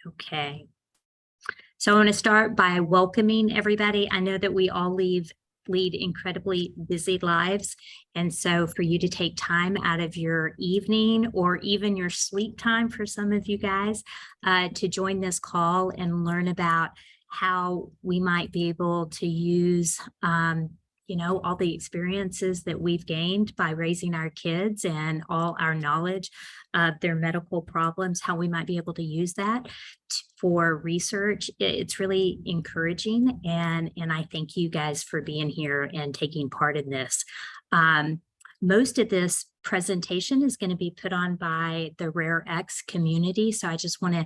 Okay. So I want to start by welcoming everybody. I know that we all lead incredibly busy lives. And so for you to take time out of your evening or even your sleep time for some of you guys to join this call and learn about how we might be able to use all the experiences that we've gained by raising our kids and all our knowledge of their medical problems, how we might be able to use that for research. It's really encouraging, and I thank you guys for being here and taking part in this. Most of this presentation is going to be put on by the RareX community. So I just want to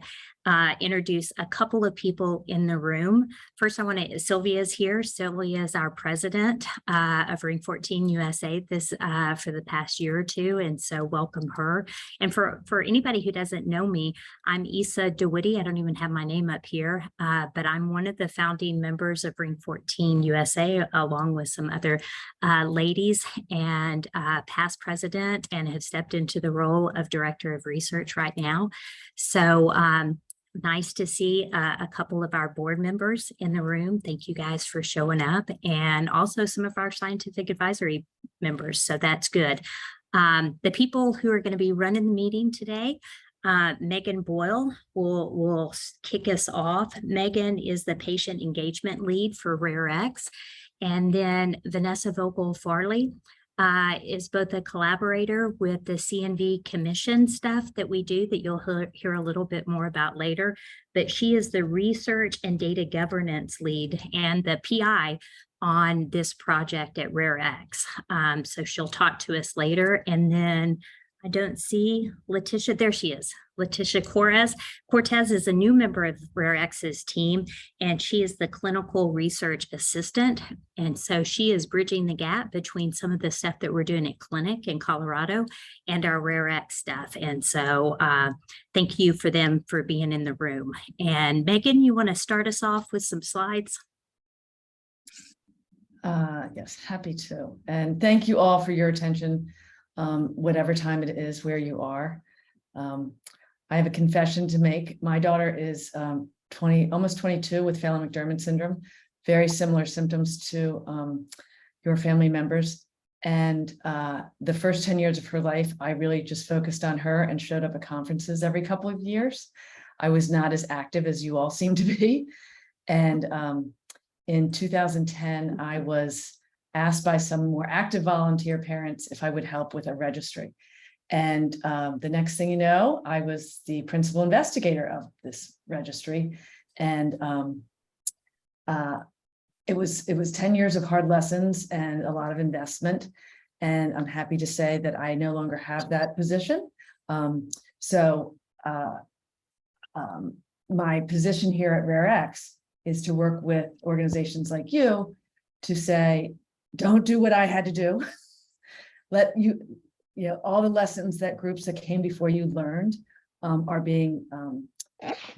introduce a couple of people in the room. First, Sylvia's here. Sylvia is our president of Ring14 USA for the past year or two. And so welcome her. And for anybody who doesn't know me, I'm Isa DeWitty. I don't even have my name up here, but I'm one of the founding members of Ring14 USA, along with some other ladies and past president, and have stepped into the role of director of research right now. So nice to see a couple of our board members in the room. Thank you guys for showing up, and also some of our scientific advisory members. So that's good. The people who are going to be running the meeting today, Megan Boyle will kick us off. Megan is the patient engagement lead for RareX. And then Vanessa Vogel-Farley is both a collaborator with the CNV commission stuff that we do that you'll hear a little bit more about later, but she is the research and data governance lead and the PI on this project at RareX. So she'll talk to us later. And then I don't see Letitia. There she is. Letitia Cortez is a new member of RareX's team, and she is the clinical research assistant. And so she is bridging the gap between some of the stuff that we're doing at clinic in Colorado and our RareX stuff. And so thank you for them for being in the room. And Megan, you want to start us off with some slides? Yes, happy to. And thank you all for your attention. Whatever time it is where you are. I have a confession to make. My daughter is almost 22 with Phelan-McDermid syndrome, very similar symptoms to your family members. And the first 10 years of her life, I really just focused on her and showed up at conferences every couple of years. I was not as active as you all seem to be. And in 2010, I was asked by some more active volunteer parents if I would help with a registry. And the next thing you know, I was the principal investigator of this registry. And it was 10 years of hard lessons and a lot of investment. And I'm happy to say that I no longer have that position. My position here at RareX is to work with organizations like you to say, don't do what I had to do. Let all the lessons that groups that came before you learned are being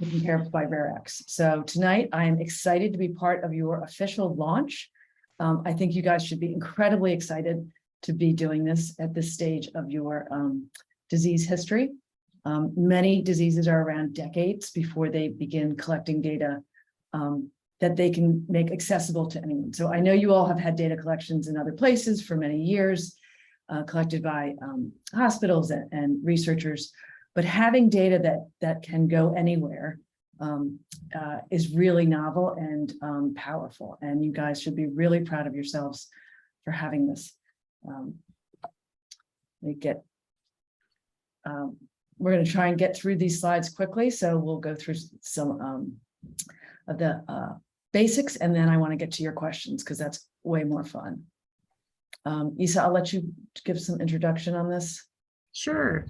taken care of by RareX. So tonight, I am excited to be part of your official launch. I think you guys should be incredibly excited to be doing this at this stage of your disease history. Many diseases are around decades before they begin collecting data that they can make accessible to anyone. So I know you all have had data collections in other places for many years, collected by hospitals and researchers, but having data that can go anywhere is really novel and powerful. And you guys should be really proud of yourselves for having this. We're going to try and get through these slides quickly, so we'll go through some of the basics, and then I want to get to your questions because that's way more fun. Isa, I'll let you give some introduction on this. Sure.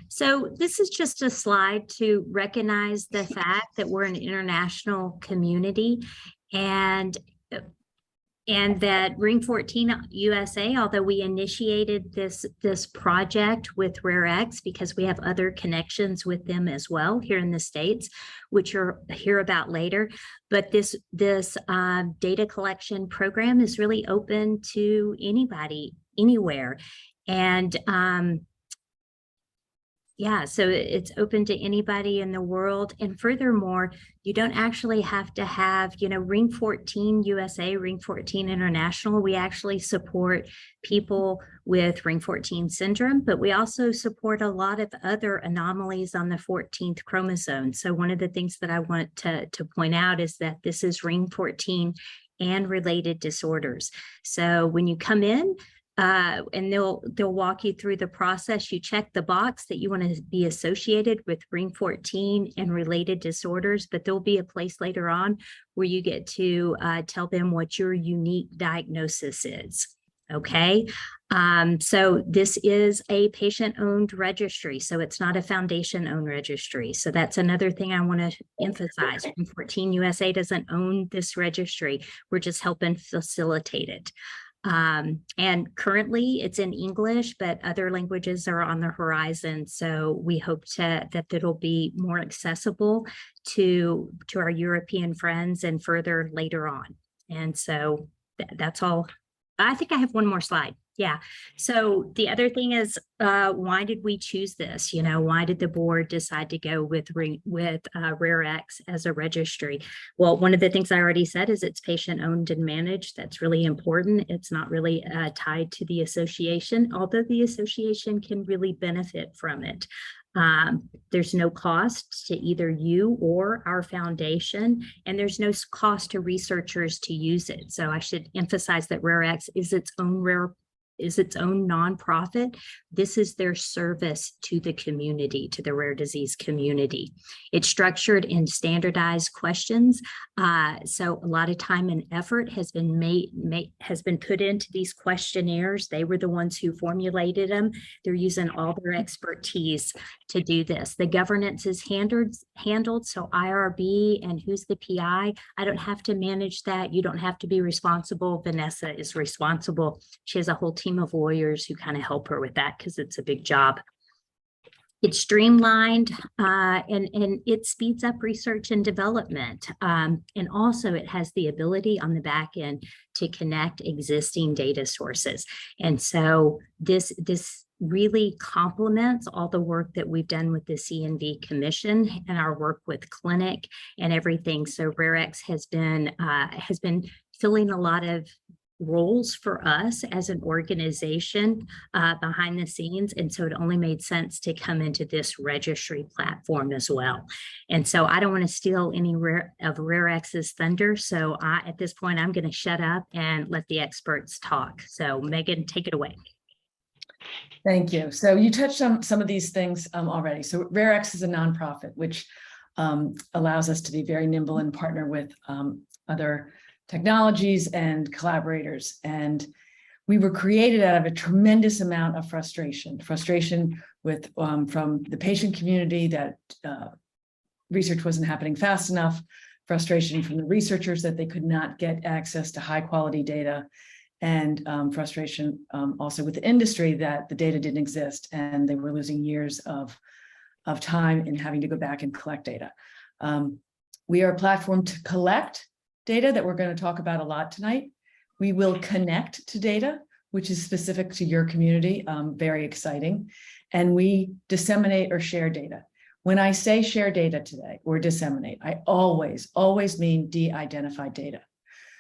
So this is just a slide to recognize the fact that we're an international community, and that Ring14 USA, although we initiated this project with RareX because we have other connections with them as well here in the States, which you'll hear about later. But this data collection program is really open to anybody, anywhere. And Yeah, so it's open to anybody in the world. And furthermore, you don't actually have to have, Ring14 USA, Ring14 International. We actually support people with Ring14 syndrome, but we also support a lot of other anomalies on the 14th chromosome. So one of the things that I want to point out is that this is Ring14 and related disorders. So when you come in, and they'll walk you through the process. You check the box that you want to be associated with Ring14 and related disorders, but there'll be a place later on where you get to tell them what your unique diagnosis is. Okay, so this is a patient-owned registry, so it's not a foundation-owned registry. So that's another thing I want to emphasize. Ring14 USA doesn't own this registry. We're just helping facilitate it. And currently it's in English, but other languages are on the horizon. So we hope that it'll be more accessible to our European friends and further later on. And so that's all. I think I have one more slide. Yeah. So the other thing is, why did we choose this? Why did the board decide to go with RareX as a registry? Well, one of the things I already said is it's patient owned and managed. That's really important. It's not really tied to the association, although the association can really benefit from it. There's no cost to either you or our foundation, and there's no cost to researchers to use it. So I should emphasize that RareX is its own nonprofit. This is their service to the community, to the rare disease community. It's structured in standardized questions. So a lot of time and effort has been put into these questionnaires. They were the ones who formulated them. They're using all their expertise to do this. The governance is handled. So IRB and who's the PI, I don't have to manage that. You don't have to be responsible. Vanessa is responsible. She has a whole team of lawyers who kind of help her with that because it's a big job. It's streamlined and it speeds up research and development. And also it has the ability on the back end to connect existing data sources. And so this really complements all the work that we've done with the CNV Commission and our work with clinic and everything. So RareX has been filling a lot of roles for us as an organization behind the scenes. And so it only made sense to come into this registry platform as well. And so I don't want to steal any of RareX's thunder. So at this point, I'm going to shut up and let the experts talk. So Megan, take it away. Thank you. So you touched on some of these things already. So RareX is a nonprofit, which allows us to be very nimble and partner with other technologies and collaborators. And we were created out of a tremendous amount of frustration with from the patient community that research wasn't happening fast enough, frustration from the researchers that they could not get access to high quality data, and frustration also with the industry that the data didn't exist and they were losing years of time in having to go back and collect data. We are a platform to collect data that we're going to talk about a lot tonight. We will connect to data, which is specific to your community, very exciting. And we disseminate or share data. When I say share data today or disseminate, I always mean de-identified data.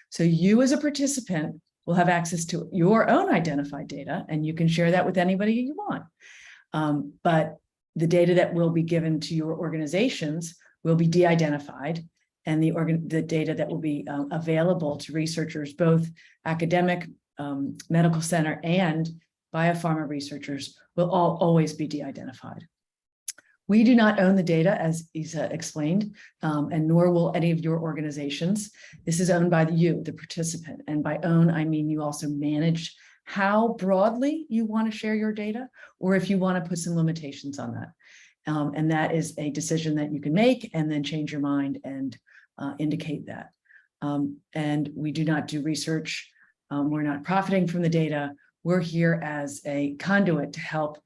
So you as a participant will have access to your own identified data and you can share that with anybody you want. But the data that will be given to your organizations will be de-identified, and the data that will be available to researchers, both academic, medical center, and biopharma researchers will always be de-identified. We do not own the data, as Isa explained, and nor will any of your organizations. This is owned by you, the participant. And by own, I mean you also manage how broadly you want to share your data, or if you want to put some limitations on that. And that is a decision that you can make and then change your mind and indicate that. And we do not do research. We're not profiting from the data. We're here as a conduit to help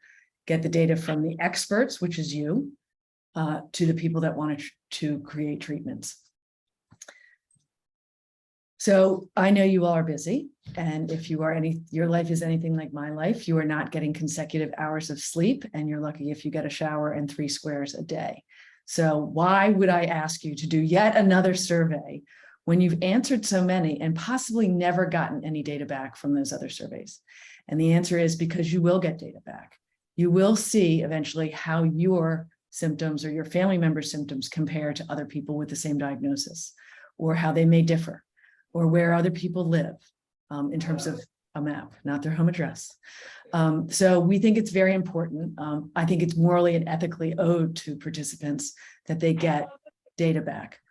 get the data from the experts, which is you, to the people that want to create treatments. So I know you all are busy, and if you are your life is anything like my life, you are not getting consecutive hours of sleep, and you're lucky if you get a shower and 3 squares a day. So why would I ask you to do yet another survey when you've answered so many and possibly never gotten any data back from those other surveys? And the answer is because you will get data back. You will see eventually how your symptoms or your family member's symptoms compare to other people with the same diagnosis, or how they may differ, or where other people live in terms of a map, not their home address. So we think it's very important. I think it's morally and ethically owed to participants that they get data back.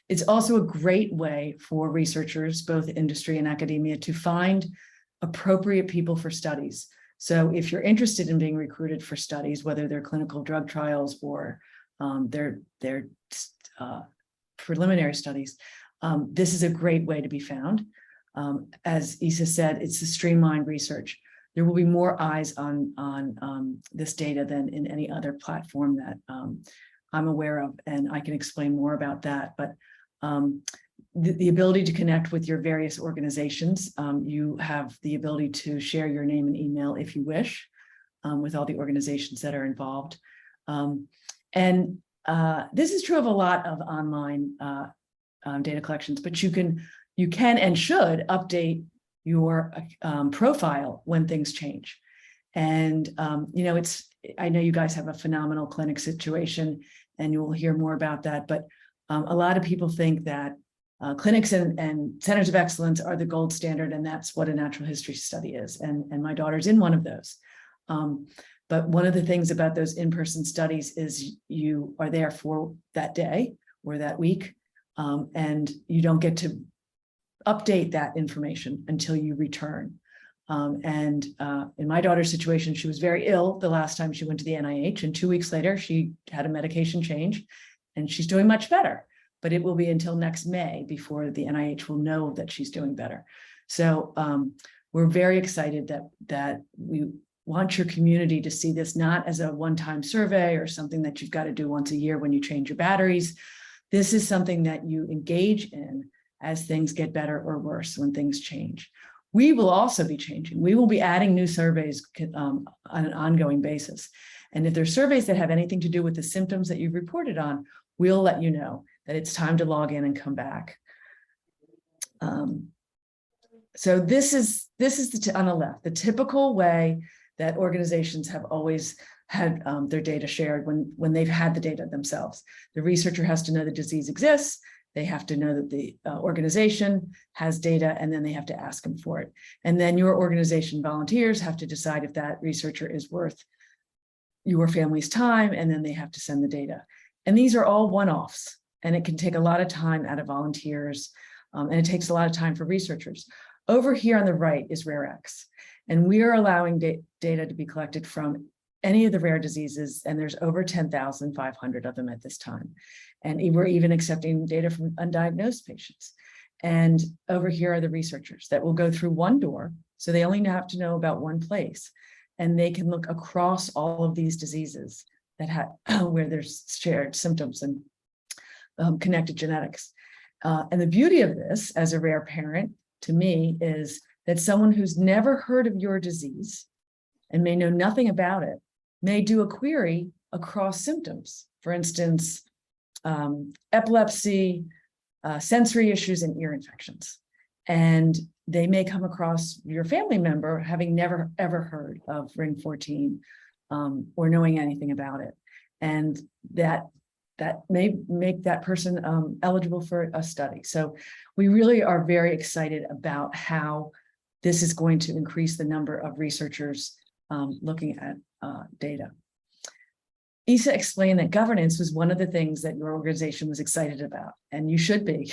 It's also a great way for researchers, both industry and academia, to find appropriate people for studies. So if you're interested in being recruited for studies, whether they're clinical drug trials or their preliminary studies, this is a great way to be found. As Isa said, it's a streamlined research. There will be more eyes on this data than in any other platform that I'm aware of, and I can explain more about that. But the ability to connect with your various organizations, you have the ability to share your name and email if you wish with all the organizations that are involved. And this is true of a lot of online data collections, but you can and should update your profile when things change. And I know you guys have a phenomenal clinic situation, and you will hear more about that. But a lot of people think that clinics and centers of excellence are the gold standard, and that's what a natural history study is. And my daughter's in one of those. But one of the things about those in-person studies is you are there for that day or that week, and you don't get to update that information until you return. In my daughter's situation, she was very ill the last time she went to the NIH, and 2 weeks later, she had a medication change, and she's doing much better. But it will be until next May before the NIH will know that she's doing better. So we're very excited that we want your community to see this not as a one-time survey or something that you've got to do once a year when you change your batteries. This is something that you engage in as things get better or worse, when things change. We will also be changing. We will be adding new surveys on an ongoing basis. And if there's surveys that have anything to do with the symptoms that you've reported on, we'll let you know that it's time to log in and come back. So this is on the left, the typical way that organizations have always had their data shared when they've had the data themselves. The researcher has to know the disease exists. They have to know that the organization has data, and then they have to ask them for it. And then your organization volunteers have to decide if that researcher is worth your family's time, and then they have to send the data. And these are all one-offs, and it can take a lot of time out of volunteers, and it takes a lot of time for researchers. Over here on the right is RareX, and we are allowing data to be collected from any of the rare diseases, and there's over 10,500 of them at this time. And we're even accepting data from undiagnosed patients. And over here are the researchers that will go through one door, so they only have to know about one place, and they can look across all of these diseases that where there's shared symptoms and connected genetics. And the beauty of this, as a rare parent, to me, is that someone who's never heard of your disease and may know nothing about it may do a query across symptoms. For instance, epilepsy, sensory issues, and ear infections. And they may come across your family member having never, ever heard of Ring14 or knowing anything about it. And that may make that person eligible for a study. So we really are very excited about how this is going to increase the number of researchers looking at data. Isa explained that governance was one of the things that your organization was excited about, and you should be,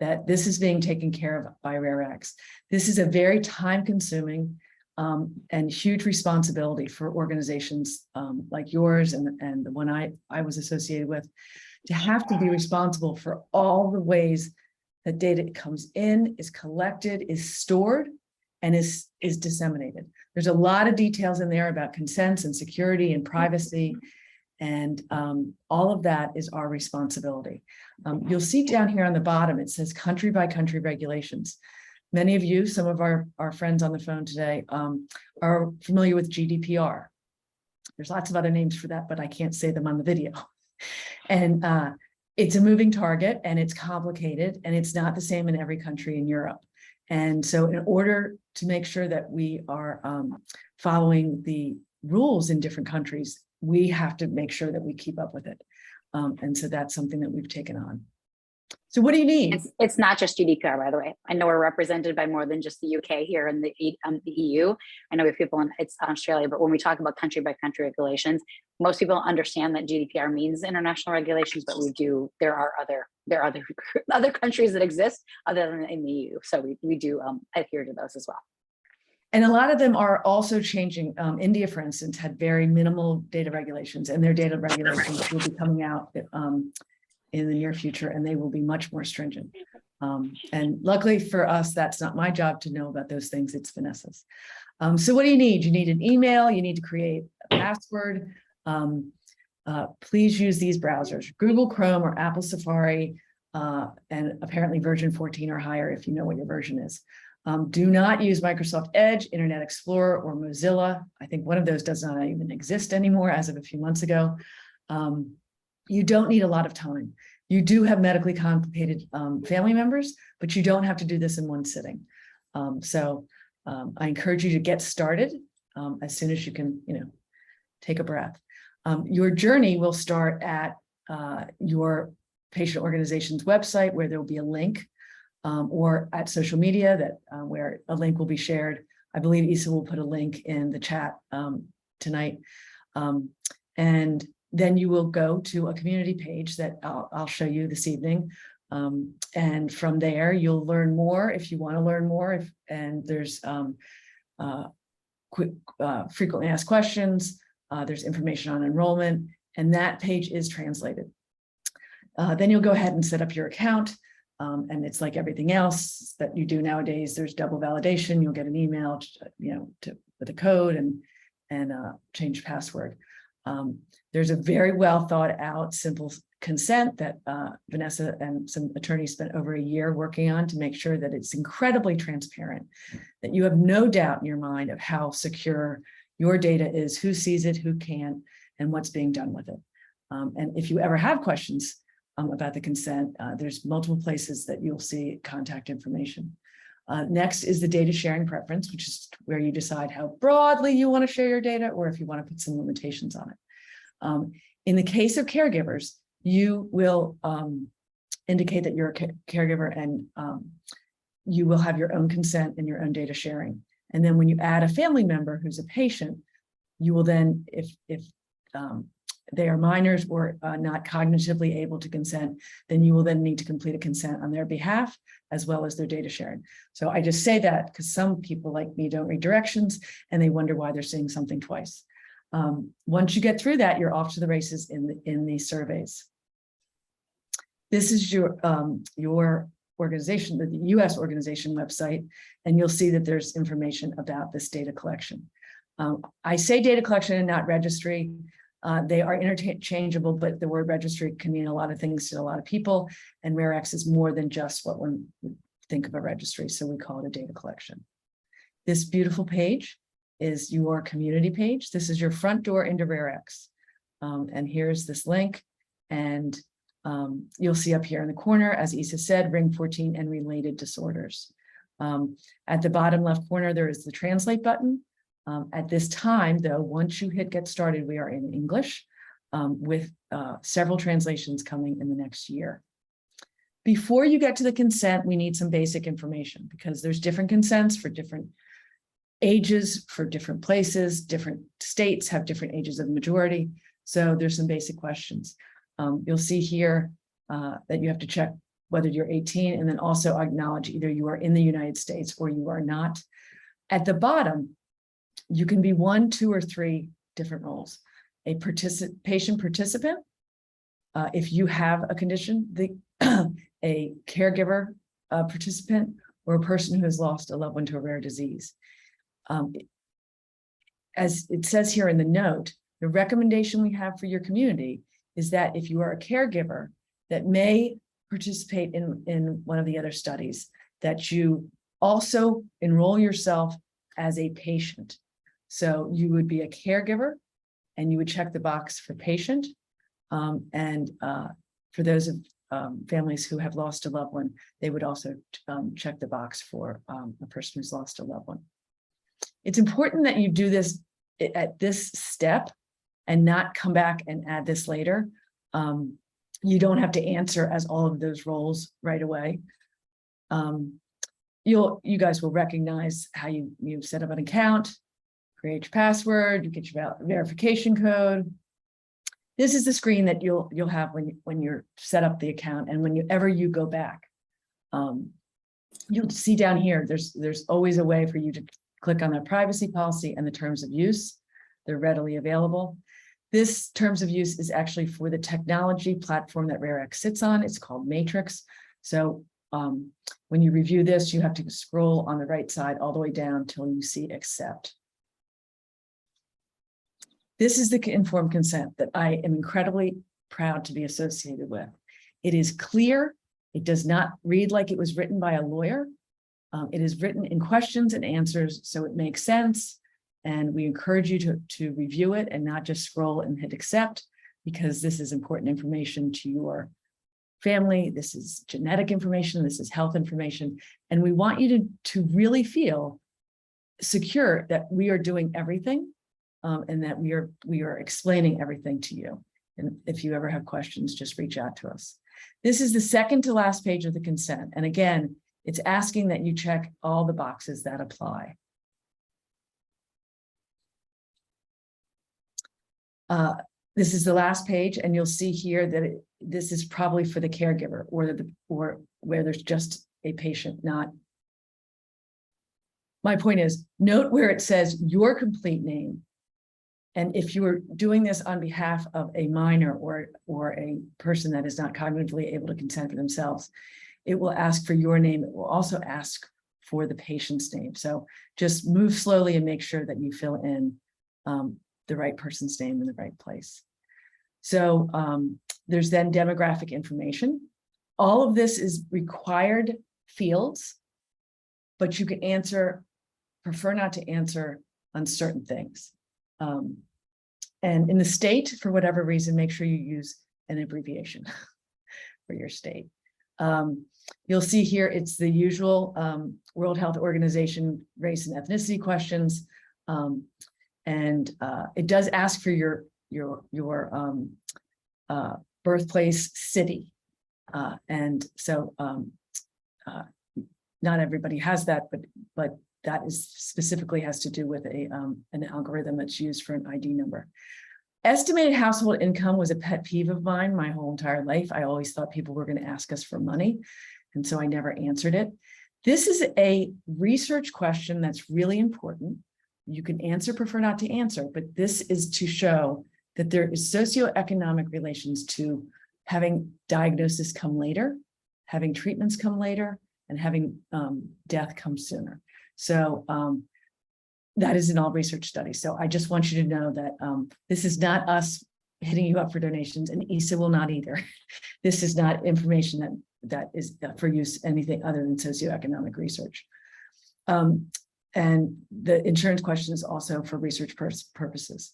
that this is being taken care of by RareX. This is a very time-consuming and huge responsibility for organizations like yours and the one I was associated with, to have to be responsible for all the ways that data comes in, is collected, is stored, and is disseminated. There's a lot of details in there about consents and security and privacy. And all of that is our responsibility. You'll see down here on the bottom, it says country by country regulations. Many of you, some of our friends on the phone today, are familiar with GDPR. There's lots of other names for that, but I can't say them on the video. And it's a moving target, and it's complicated, and it's not the same in every country in Europe. And so in order to make sure that we are following the rules in different countries, we have to make sure that we keep up with it. And so that's something that we've taken on. So what do you need? It's not just GDPR, by the way. I know we're represented by more than just the UK here in the EU. I know we have people in Australia, but when we talk about country by country regulations, most people understand that GDPR means international regulations, but there are other countries that exist other than in the EU. So we do adhere to those as well. And a lot of them are also changing. India, for instance, had very minimal data regulations, and their data regulations will be coming out in the near future, and they will be much more stringent. And luckily for us, that's not my job to know about those things, it's Vanessa's. So what do you need? You need an email, you need to create a password. Please use these browsers, Google Chrome or Apple Safari, and apparently version 14 or higher if you know what your version is. Do not use Microsoft Edge, Internet Explorer, or Mozilla. I think one of those does not even exist anymore as of a few months ago. You don't need a lot of time. You do have medically complicated family members, but you don't have to do this in one sitting. So I encourage you to get started as soon as you can, take a breath. Your journey will start at your patient organization's website, where there will be a link, or at social media that where a link will be shared. I believe Isa will put a link in the chat tonight. And then you will go to a community page that I'll show you this evening. And from there, you'll learn more if you want to learn more. And there's frequently asked questions. There's information on enrollment, and that page is translated. Then you'll go ahead and set up your account. And it's like everything else that you do nowadays. There's double validation. You'll get an email, with a code and change password. There's a very well thought out, simple consent that Vanessa and some attorneys spent over a year working on to make sure that it's incredibly transparent, that you have no doubt in your mind of how secure your data is, who sees it, who can't, and what's being done with it. And if you ever have questions about the consent, there's multiple places that you'll see contact information. Next is the data sharing preference, which is where you decide how broadly you want to share your data, or if you want to put some limitations on it. In the case of caregivers, you will indicate that you're a caregiver, and you will have your own consent and your own data sharing. And then when you add a family member who's a patient, you will then, if they are minors or not cognitively able to consent, then you will then need to complete a consent on their behalf, as well as their data sharing. So I just say that because some people like me don't read directions and they wonder why they're seeing something twice. Once you get through that, you're off to the races in the surveys. This is your organization, the US organization website, and you'll see that there's information about this data collection. I say data collection and not registry. They are interchangeable, but the word registry can mean a lot of things to a lot of people, and RareX is more than just what one would think of a registry, so we call it a data collection. This beautiful page is your community page. This is your front door into RareX. And here's this link, and you'll see up here in the corner, as Isa said, Ring14 and related disorders. At the bottom left corner, there is the translate button. At this time, though, once you hit get started, we are in English with several translations coming in the next year. Before you get to the consent, we need some basic information, because there's different consents for different ages, for different places. Different states have different ages of majority. So there's some basic questions. You'll see here that you have to check whether you're 18, and then also acknowledge either you are in the United States or you are not. At the bottom, you can be 1, 2, or 3 different roles. A patient participant, if you have a condition, a caregiver participant, or a person who has lost a loved one to a rare disease. As it says here in the note, The recommendation we have for your community is that if you are a caregiver that may participate in one of the other studies, that you also enroll yourself as a patient. So you would be a caregiver and you would check the box for patient. For those of families who have lost a loved one, they would also check the box for a person who's lost a loved one. It's important that you do this at this step and not come back and add this later. You don't have to answer as all of those roles right away. You guys will recognize how you set up an account, create your password, you get your verification code. This is the screen that you'll have when you're set up the account, and whenever you go back, you'll see down here, there's always a way for you to click on the privacy policy and the terms of use. They're readily available. This terms of use is actually for the technology platform that RareX sits on. It's called Matrix. So when you review this, you have to scroll on the right side all the way down till you see accept. This is the informed consent that I am incredibly proud to be associated with. It is clear. It does not read like it was written by a lawyer. It is written in questions and answers, so it makes sense. And we encourage you to review it and not just scroll and hit accept, because this is important information to your family. This is genetic information. This is health information. And we want you to really feel secure that we are doing everything and that we are explaining everything to you. And if you ever have questions, just reach out to us. This is the second to last page of the consent. And again, it's asking that you check all the boxes that apply. This is the last page, and you'll see here that this is probably for the caregiver or where there's just a patient, not. My point is, note where it says your complete name. And if you are doing this on behalf of a minor or a person that is not cognitively able to consent for themselves, it will ask for your name. It will also ask for the patient's name. So just move slowly and make sure that you fill in the right person's name in the right place. So there's then demographic information. All of this is required fields, but you can prefer not to answer on certain things. And in the state, for whatever reason, make sure you use an abbreviation for your state. You'll see here, it's the usual World Health Organization race and ethnicity questions. It does ask for your birthplace city. So not everybody has that, but that is specifically has to do with an algorithm that's used for an ID number. Estimated household income was a pet peeve of mine my whole entire life. I always thought people were going to ask us for money, and so I never answered it. This is a research question that's really important. You can answer, prefer not to answer, but this is to show that there is socioeconomic relations to having diagnosis come later, having treatments come later, and having death come sooner. So that is in all research studies. So I just want you to know that this is not us hitting you up for donations, and ISA will not either. This is not information that is for use anything other than socioeconomic research. And the insurance question is also for research purposes.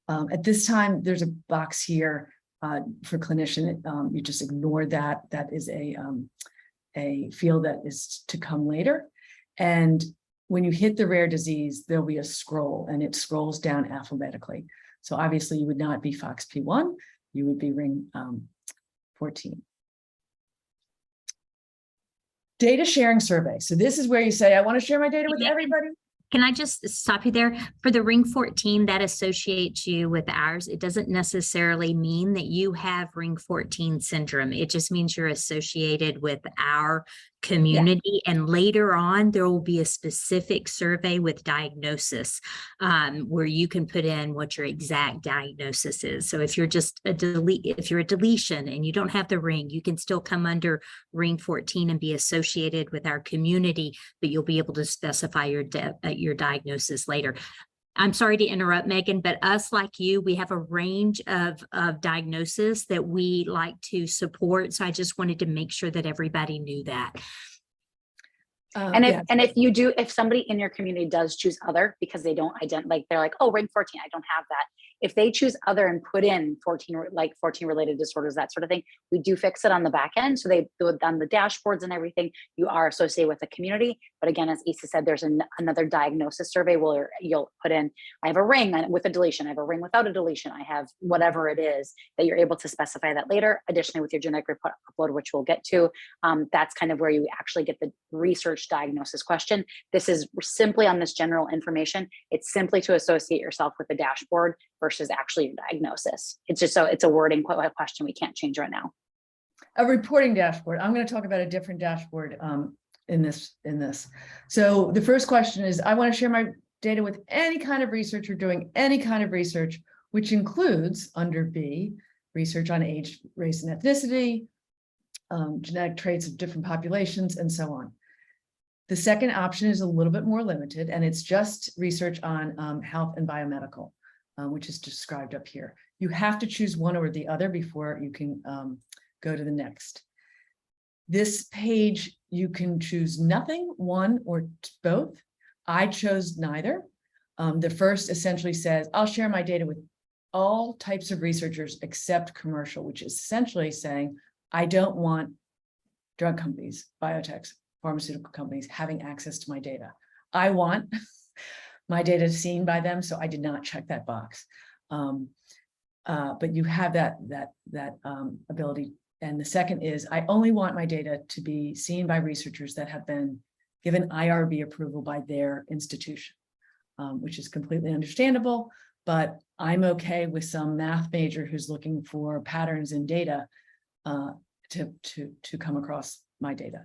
At this time, there's a box here for clinician. You just ignore that. That is a field that is to come later. And when you hit the rare disease, there'll be a scroll, and it scrolls down alphabetically. So obviously you would not be FOXP1, you would be Ring14. Data sharing survey. So this is where you say, I want to share my data with everybody. Can I just stop you there? For the Ring14 that associates you with ours, it doesn't necessarily mean that you have Ring14 syndrome. It just means you're associated with our community. Yeah. And later on, there will be a specific survey with diagnosis where you can put in what your exact diagnosis is. So if you're just if you're a deletion and you don't have the ring, you can still come under Ring14 and be associated with our community, but you'll be able to specify your diagnosis later. I'm sorry to interrupt, Megan, but us, like you, we have a range of diagnosis that we like to support. So I just wanted to make sure that everybody knew that. And if somebody in your community does choose other because they don't like they're like, oh, Ring14, I don't have that. If they choose other and put in 14 related disorders, that sort of thing, we do fix it on the back end. So they do it on the dashboards and everything. You are associated with the community. But again, as Issa said, there's another diagnosis survey where you'll put in, I have a ring with a deletion, I have a ring without a deletion, I have whatever it is, that you're able to specify that later. Additionally, with your genetic report upload, which we'll get to, that's kind of where you actually get the research diagnosis question. This is simply on this general information. It's simply to associate yourself with the dashboard versus actually your diagnosis. It's just it's a wording question we can't change right now. A reporting dashboard. I'm going to talk about a different dashboard in this. So the first question is, I want to share my data with any kind of researcher doing any kind of research, which includes under B, research on age, race, and ethnicity, genetic traits of different populations, and so on. The second option is a little bit more limited, and it's just research on health and biomedical, which is described up here. You have to choose one or the other before you can go to the next. This page, you can choose nothing, one or both. I chose neither. The first essentially says, I'll share my data with all types of researchers except commercial, which is essentially saying, I don't want drug companies, biotechs, pharmaceutical companies having access to my data. I want my data seen by them, so I did not check that box. But you have that ability. And the second is, I only want my data to be seen by researchers that have been given IRB approval by their institution, which is completely understandable, but I'm okay with some math major who's looking for patterns in data to come across my data.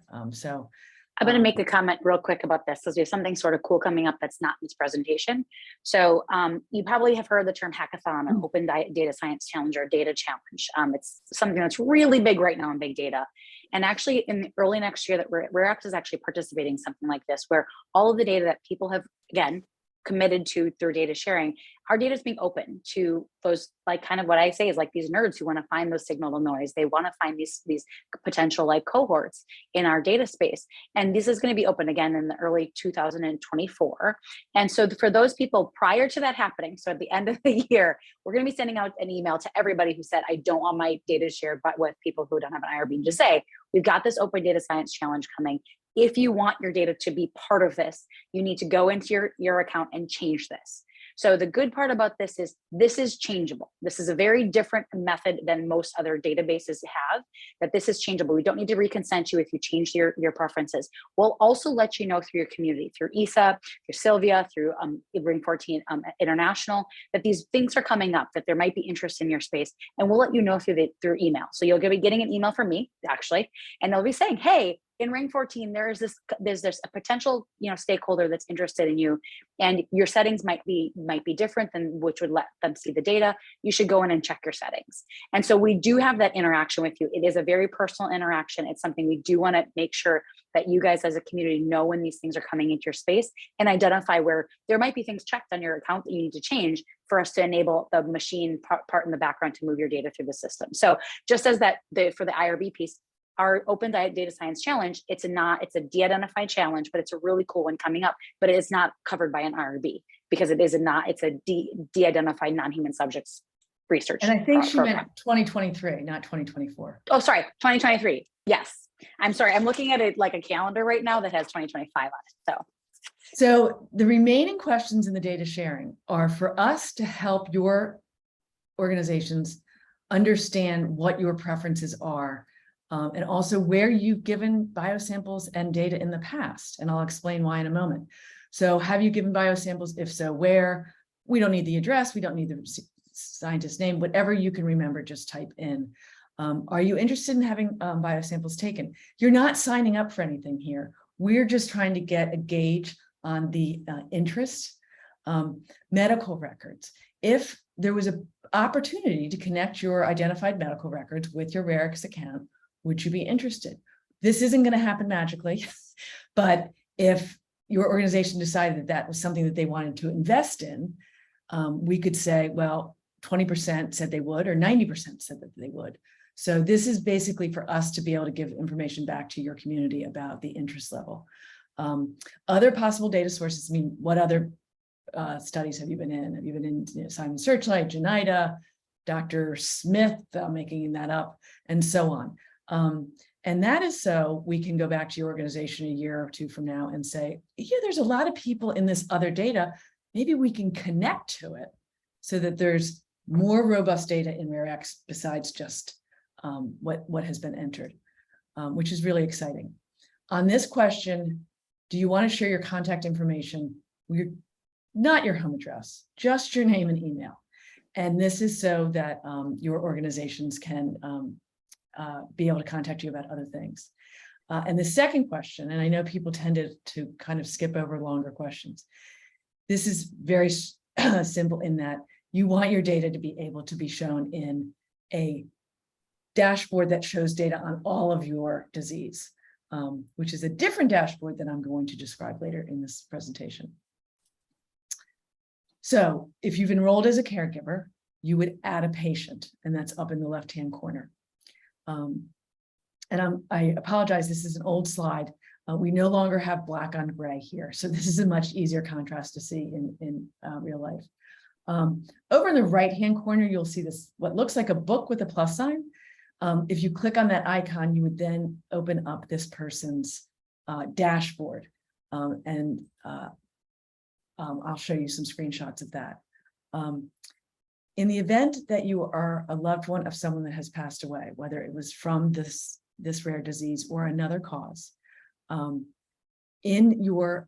I'm going to make a comment real quick about this, because we have something sort of cool coming up that's not in this presentation. So you probably have heard the term hackathon, or open data science challenge, or data challenge. It's something that's really big right now in big data. And actually in the early next year, that RareX is actually participating in something like this, where all of the data that people have, again, committed to through data sharing, our data is being open to those, like kind of what I say is like these nerds who want to find those signal to noise. They want to find these potential like cohorts in our data space. And this is going to be open again in the early 2024. And so for those people prior to that happening, so at the end of the year, we're going to be sending out an email to everybody who said, I don't want my data shared but with people who don't have an IRB, to say, we've got this open data science challenge coming. If you want your data to be part of this, you need to go into your account and change this. So the good part about this is changeable. This is a very different method than most other databases have, that this is changeable. We don't need to reconsent you if you change your preferences. We'll also let you know through your community, through Issa, through Sylvia, through Ring14 International, that these things are coming up, that there might be interest in your space. And we'll let you know through email. So you'll be getting an email from me, actually, and they'll be saying, hey, in Ring14, there's this a potential stakeholder that's interested in you, and your settings might be different than which would let them see the data. You should go in and check your settings. And so we do have that interaction with you. It is a very personal interaction. It's something we do want to make sure that you guys as a community know when these things are coming into your space, and identify where there might be things checked on your account that you need to change for us to enable the machine part in the background to move your data through the system. So just as for the IRB piece, our open data science challenge, it's a de-identified challenge, but it's a really cool one coming up, but it is not covered by an IRB, because it's a de-identified non-human subjects research. And I think she program. meant 2023, not 2024. Oh, sorry, 2023. Yes. I'm sorry. I'm looking at it like a calendar right now that has 2025 on it. So the remaining questions in the data sharing are for us to help your organizations understand what your preferences are, and also where you've given biosamples and data in the past. And I'll explain why in a moment. So have you given biosamples? If so, where? We don't need the address. We don't need the scientist name. Whatever you can remember, just type in. Are you interested in having biosamples taken? You're not signing up for anything here. We're just trying to get a gauge on the interest. Medical records. If there was an opportunity to connect your identified medical records with your RareX account, would you be interested? This isn't going to happen magically, but if your organization decided that that was something that they wanted to invest in, we could say, well, 20% said they would, or 90% said that they would. So this is basically for us to be able to give information back to your community about the interest level. Other possible data sources, I mean, what other studies have you been in? Have you been in Simon Searchlight, Janita, Dr. Smith, I'm making that up, and so on. And that is so we can go back to your organization a year or two from now and say, yeah, there's a lot of people in this other data. Maybe we can connect to it so that there's more robust data in RareX besides just what has been entered, which is really exciting. On this question, do you want to share your contact information? Not your home address, just your name and email. And this is so that your organizations can be able to contact you about other things. And the second question, and I know people tended to kind of skip over longer questions. This is very simple in that you want your data to be able to be shown in a dashboard that shows data on all of your disease, which is a different dashboard that I'm going to describe later in this presentation. So if you've enrolled as a caregiver, you would add a patient, and that's up in the left-hand corner. I apologize, this is an old slide. We no longer have black on gray here. So this is a much easier contrast to see in real life. Over in the right-hand corner, you'll see this, what looks like a book with a plus sign. If you click on that icon, you would then open up this person's dashboard. I'll show you some screenshots of that. In the event that you are a loved one of someone that has passed away, whether it was from this rare disease or another cause, in your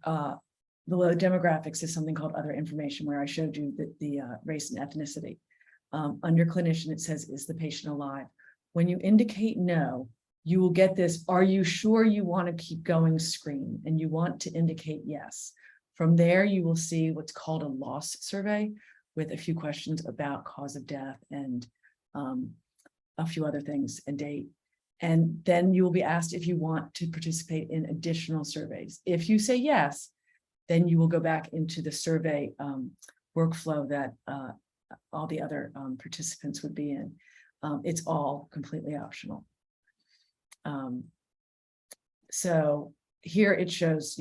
below demographics is something called other information, where I showed you the race and ethnicity. Under clinician, it says, is the patient alive? When you indicate no, you will get this, are you sure you want to keep going screen? And you want to indicate yes. From there, you will see what's called a loss survey with a few questions about cause of death and a few other things and date. And then you will be asked if you want to participate in additional surveys. If you say yes, then you will go back into the survey workflow that all the other participants would be in. It's all completely optional. So here it shows,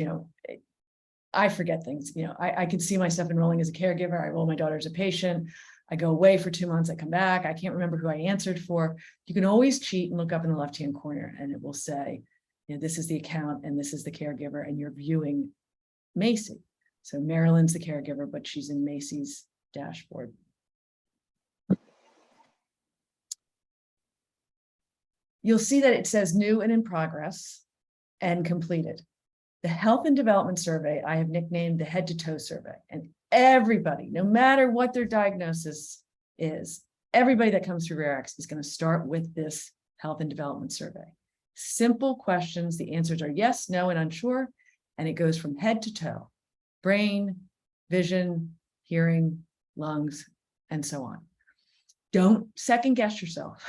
I forget things, I can see myself enrolling as a caregiver. I enroll my daughter as a patient. I go away for 2 months, I come back. I can't remember who I answered for. You can always cheat and look up in the left-hand corner and it will say, this is the account and this is the caregiver, and you're viewing Macy. So Marilyn's the caregiver, but she's in Macy's dashboard. You'll see that it says new and in progress and completed. The health and development survey, I have nicknamed the head to toe survey, and everybody, no matter what their diagnosis is, everybody that comes through RareX is going to start with this health and development survey. Simple questions. The answers are yes, no, and unsure. And it goes from head to toe, brain, vision, hearing, lungs, and so on. Don't second guess yourself.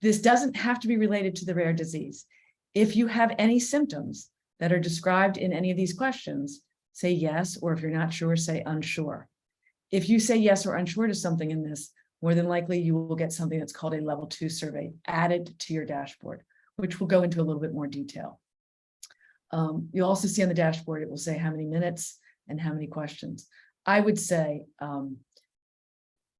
This doesn't have to be related to the rare disease. If you have any symptoms that are described in any of these questions, say yes, or if you're not sure, say unsure. If you say yes or unsure to something in this, more than likely you will get something that's called a level 2 survey added to your dashboard, which we'll go into a little bit more detail. You'll also see on the dashboard, it will say how many minutes and how many questions. I would say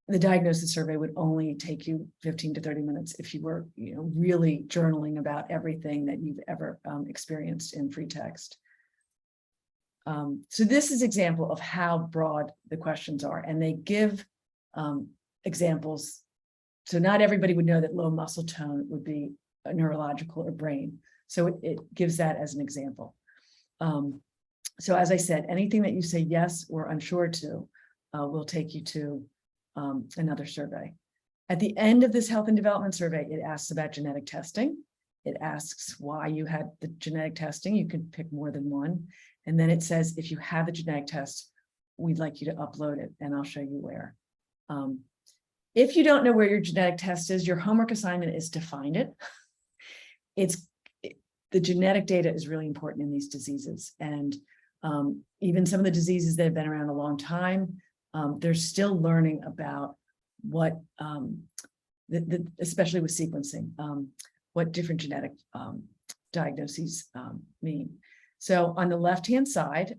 the diagnosis survey would only take you 15 to 30 minutes if you were really journaling about everything that you've ever experienced in free text. So this is an example of how broad the questions are, and they give examples. So not everybody would know that low muscle tone would be a neurological or brain. So it gives that as an example. So as I said, anything that you say yes or unsure to will take you to another survey. At the end of this health and development survey, it asks about genetic testing. It asks why you had the genetic testing. You can pick more than one. And then it says, if you have the genetic test, we'd like you to upload it, and I'll show you where. If you don't know where your genetic test is, your homework assignment is to find it. The genetic data is really important in these diseases. And Even some of the diseases that have been around a long time, they're still learning about what, especially with sequencing, what different genetic diagnoses mean. So on the left-hand side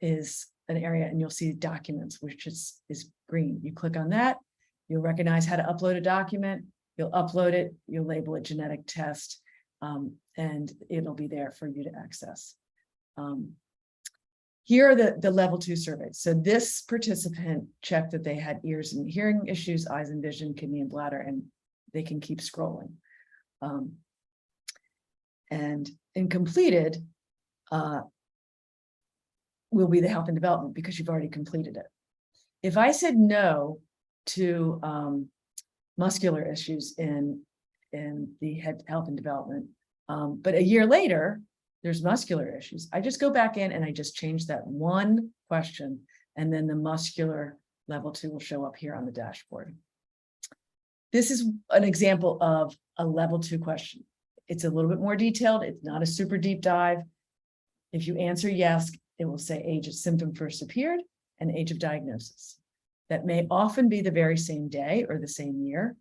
is an area, and you'll see documents, which is green. You click on that, you'll recognize how to upload a document, you'll upload it, you'll label it genetic test, and it'll be there for you to access. Here are the level 2 surveys. So this participant checked that they had ears and hearing issues, eyes and vision, kidney and bladder, and they can keep scrolling. And in completed will be the health and development, because you've already completed it. If I said no to muscular issues in the health and development, but a year later, there's muscular issues, I just go back in and I just change that one question, and then the muscular level 2 will show up here on the dashboard. This is an example of a level 2 question. It's a little bit more detailed. It's not a super deep dive. If you answer yes, it will say age of symptom first appeared and age of diagnosis. That may often be the very same day or the same year,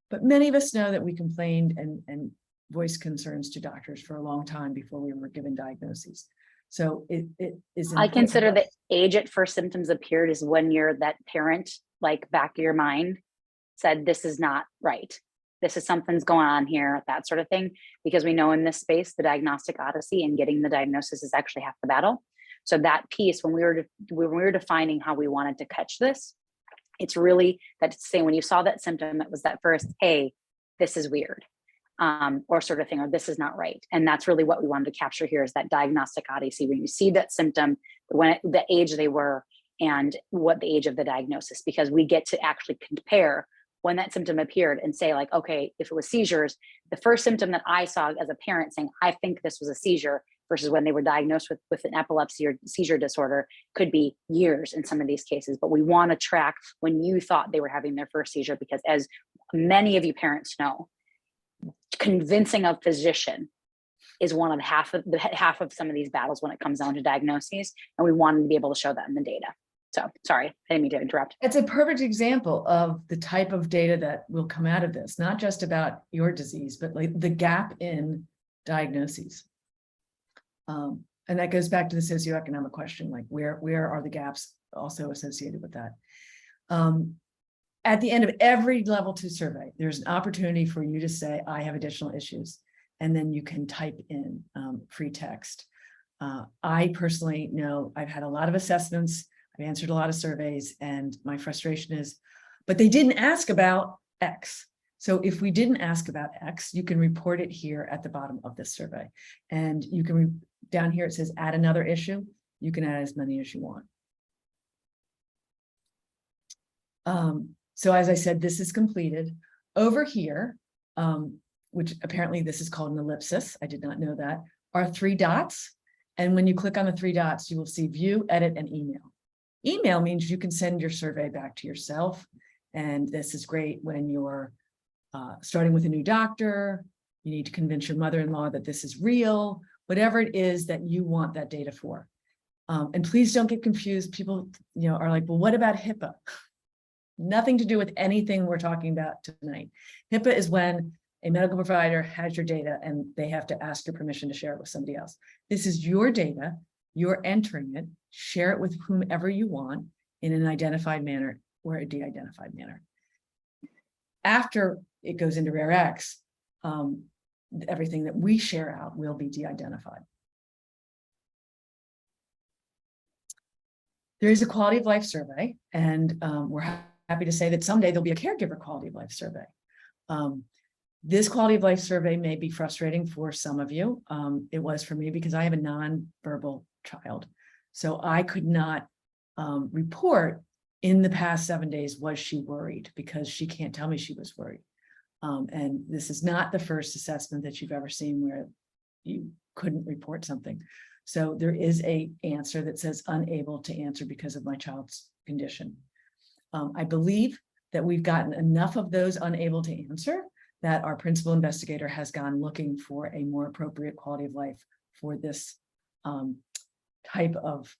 but many of us know that we complained and voiced concerns to doctors for a long time before we were given diagnoses. So it is. I consider the age at first symptoms appeared is when you're that parent, like back of your mind said, this is not right. This is something's going on here, that sort of thing, because we know in this space, the diagnostic odyssey and getting the diagnosis is actually half the battle. So that piece, when we were defining how we wanted to catch this, it's really that to say when you saw that symptom, it was that first, hey, this is weird, or sort of thing, or this is not right. And that's really what we wanted to capture here is that diagnostic odyssey, when you see that symptom, the age they were, and what the age of the diagnosis, because we get to actually compare when that symptom appeared and say like, okay, if it was seizures, the first symptom that I saw as a parent saying, I think this was a seizure, versus when they were diagnosed with an epilepsy or seizure disorder could be years in some of these cases. But we want to track when you thought they were having their first seizure, because as many of you parents know, convincing a physician is one of half of some of these battles when it comes down to diagnoses. And we wanted to be able to show that in the data. So sorry, I didn't mean to interrupt. It's a perfect example of the type of data that will come out of this, not just about your disease, but like the gap in diagnoses. And that goes back to the socioeconomic question, like where are the gaps also associated with that? At the end of every level 2 survey, there's an opportunity for you to say, I have additional issues, and then you can type in free text. I personally know I've had a lot of assessments, I've answered a lot of surveys, and my frustration is, but they didn't ask about X. So if we didn't ask about X, you can report it here at the bottom of this survey. And you can, down here it says add another issue. You can add as many as you want. So as I said, this is completed. Over here, which apparently this is called an ellipsis, I did not know that, are 3 dots. And when you click on the 3 dots, you will see view, edit, and email. Email means you can send your survey back to yourself. And this is great when you're starting with a new doctor, you need to convince your mother-in-law that this is real, whatever it is that you want that data for. And please don't get confused. People, are like, well, what about HIPAA? Nothing to do with anything we're talking about tonight. HIPAA is when a medical provider has your data and they have to ask your permission to share it with somebody else. This is your data, you're entering it, share it with whomever you want in an identified manner or a de-identified manner. After it goes into RareX, everything that we share out will be de-identified. There is a quality of life survey, and we're happy to say that someday there'll be a caregiver quality of life survey. This quality of life survey may be frustrating for some of you. It was for me because I have a non-verbal child. So I could not report in the past 7 days, was she worried, because she can't tell me she was worried. And this is not the first assessment that you've ever seen where you couldn't report something. So there is a answer that says unable to answer because of my child's condition. I believe that we've gotten enough of those unable to answer that our principal investigator has gone looking for a more appropriate quality of life for this type of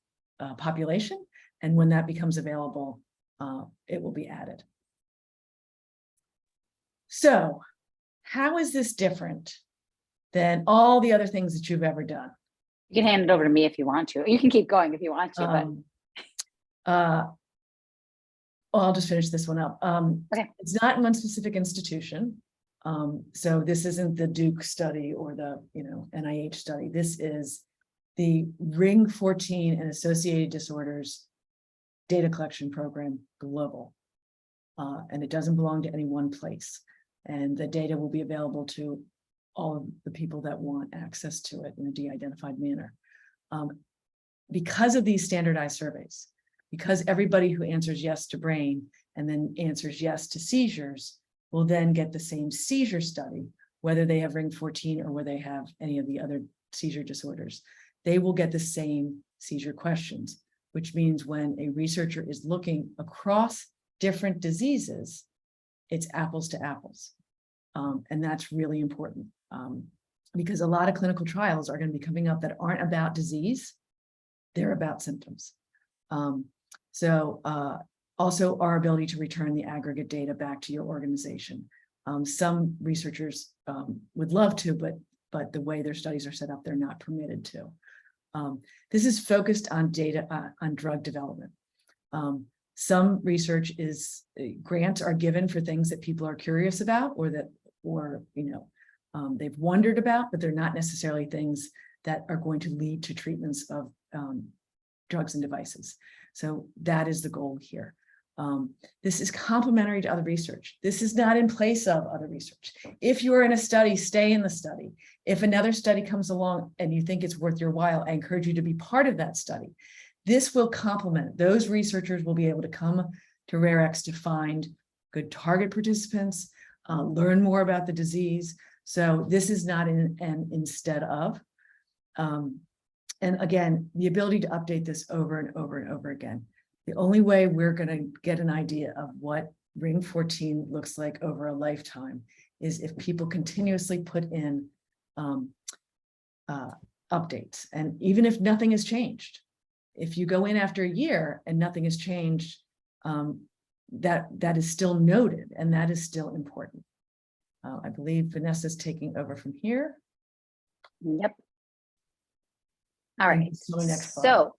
population. And when that becomes available, it will be added. So how is this different than all the other things that you've ever done? You can hand it over to me if you want to. You can keep going if you want to, Well, I'll just finish this one up. Okay. It's not in one specific institution. So this isn't the Duke study or the NIH study. This is the Ring14 and associated disorders data collection program global. And it doesn't belong to any one place. And the data will be available to all of the people that want access to it in a de-identified manner. Because of these standardized surveys, because everybody who answers yes to brain and then answers yes to seizures will then get the same seizure study, whether they have Ring14 or whether they have any of the other seizure disorders. They will get the same seizure questions, which means when a researcher is looking across different diseases, it's apples to apples. And that's really important because a lot of clinical trials are going to be coming up that aren't about disease, they're about symptoms. Also our ability to return the aggregate data back to your organization. Some researchers would love to, but the way their studies are set up, they're not permitted to. This is focused on data on drug development. Some research is grants are given for things that people are curious about or they've wondered about, but they're not necessarily things that are going to lead to treatments of drugs and devices. So that is the goal here. This is complementary to other research. This is not in place of other research. If you're in a study, stay in the study. If another study comes along and you think it's worth your while, I encourage you to be part of that study. This will complement. Those researchers will be able to come to RareX to find good target participants, learn more about the disease. So this is not an instead of. And again, the ability to update this over and over and over again. The only way we're going to get an idea of what Ring14 looks like over a lifetime is if people continuously put in updates. And even if nothing has changed, if you go in after a year and nothing has changed, that is still noted and that is still important. I believe Vanessa's taking over from here. Yep. All right. So next slide. So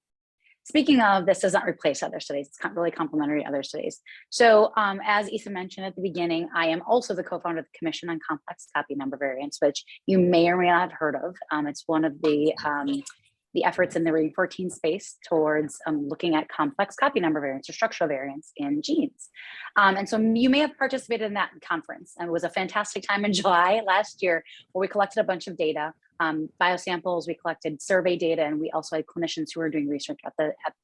speaking of, this does not replace other studies. It's really complementary to other studies. So as Isa mentioned at the beginning, I am also the co-founder of the Commission on Complex Copy Number Variants, which you may or may not have heard of. It's one of the efforts in the Ring14 space towards looking at complex copy number variants or structural variants in genes. And so you may have participated in that conference, and it was a fantastic time in July last year where we collected a bunch of data, biosamples, we collected survey data, and we also had clinicians who were doing research at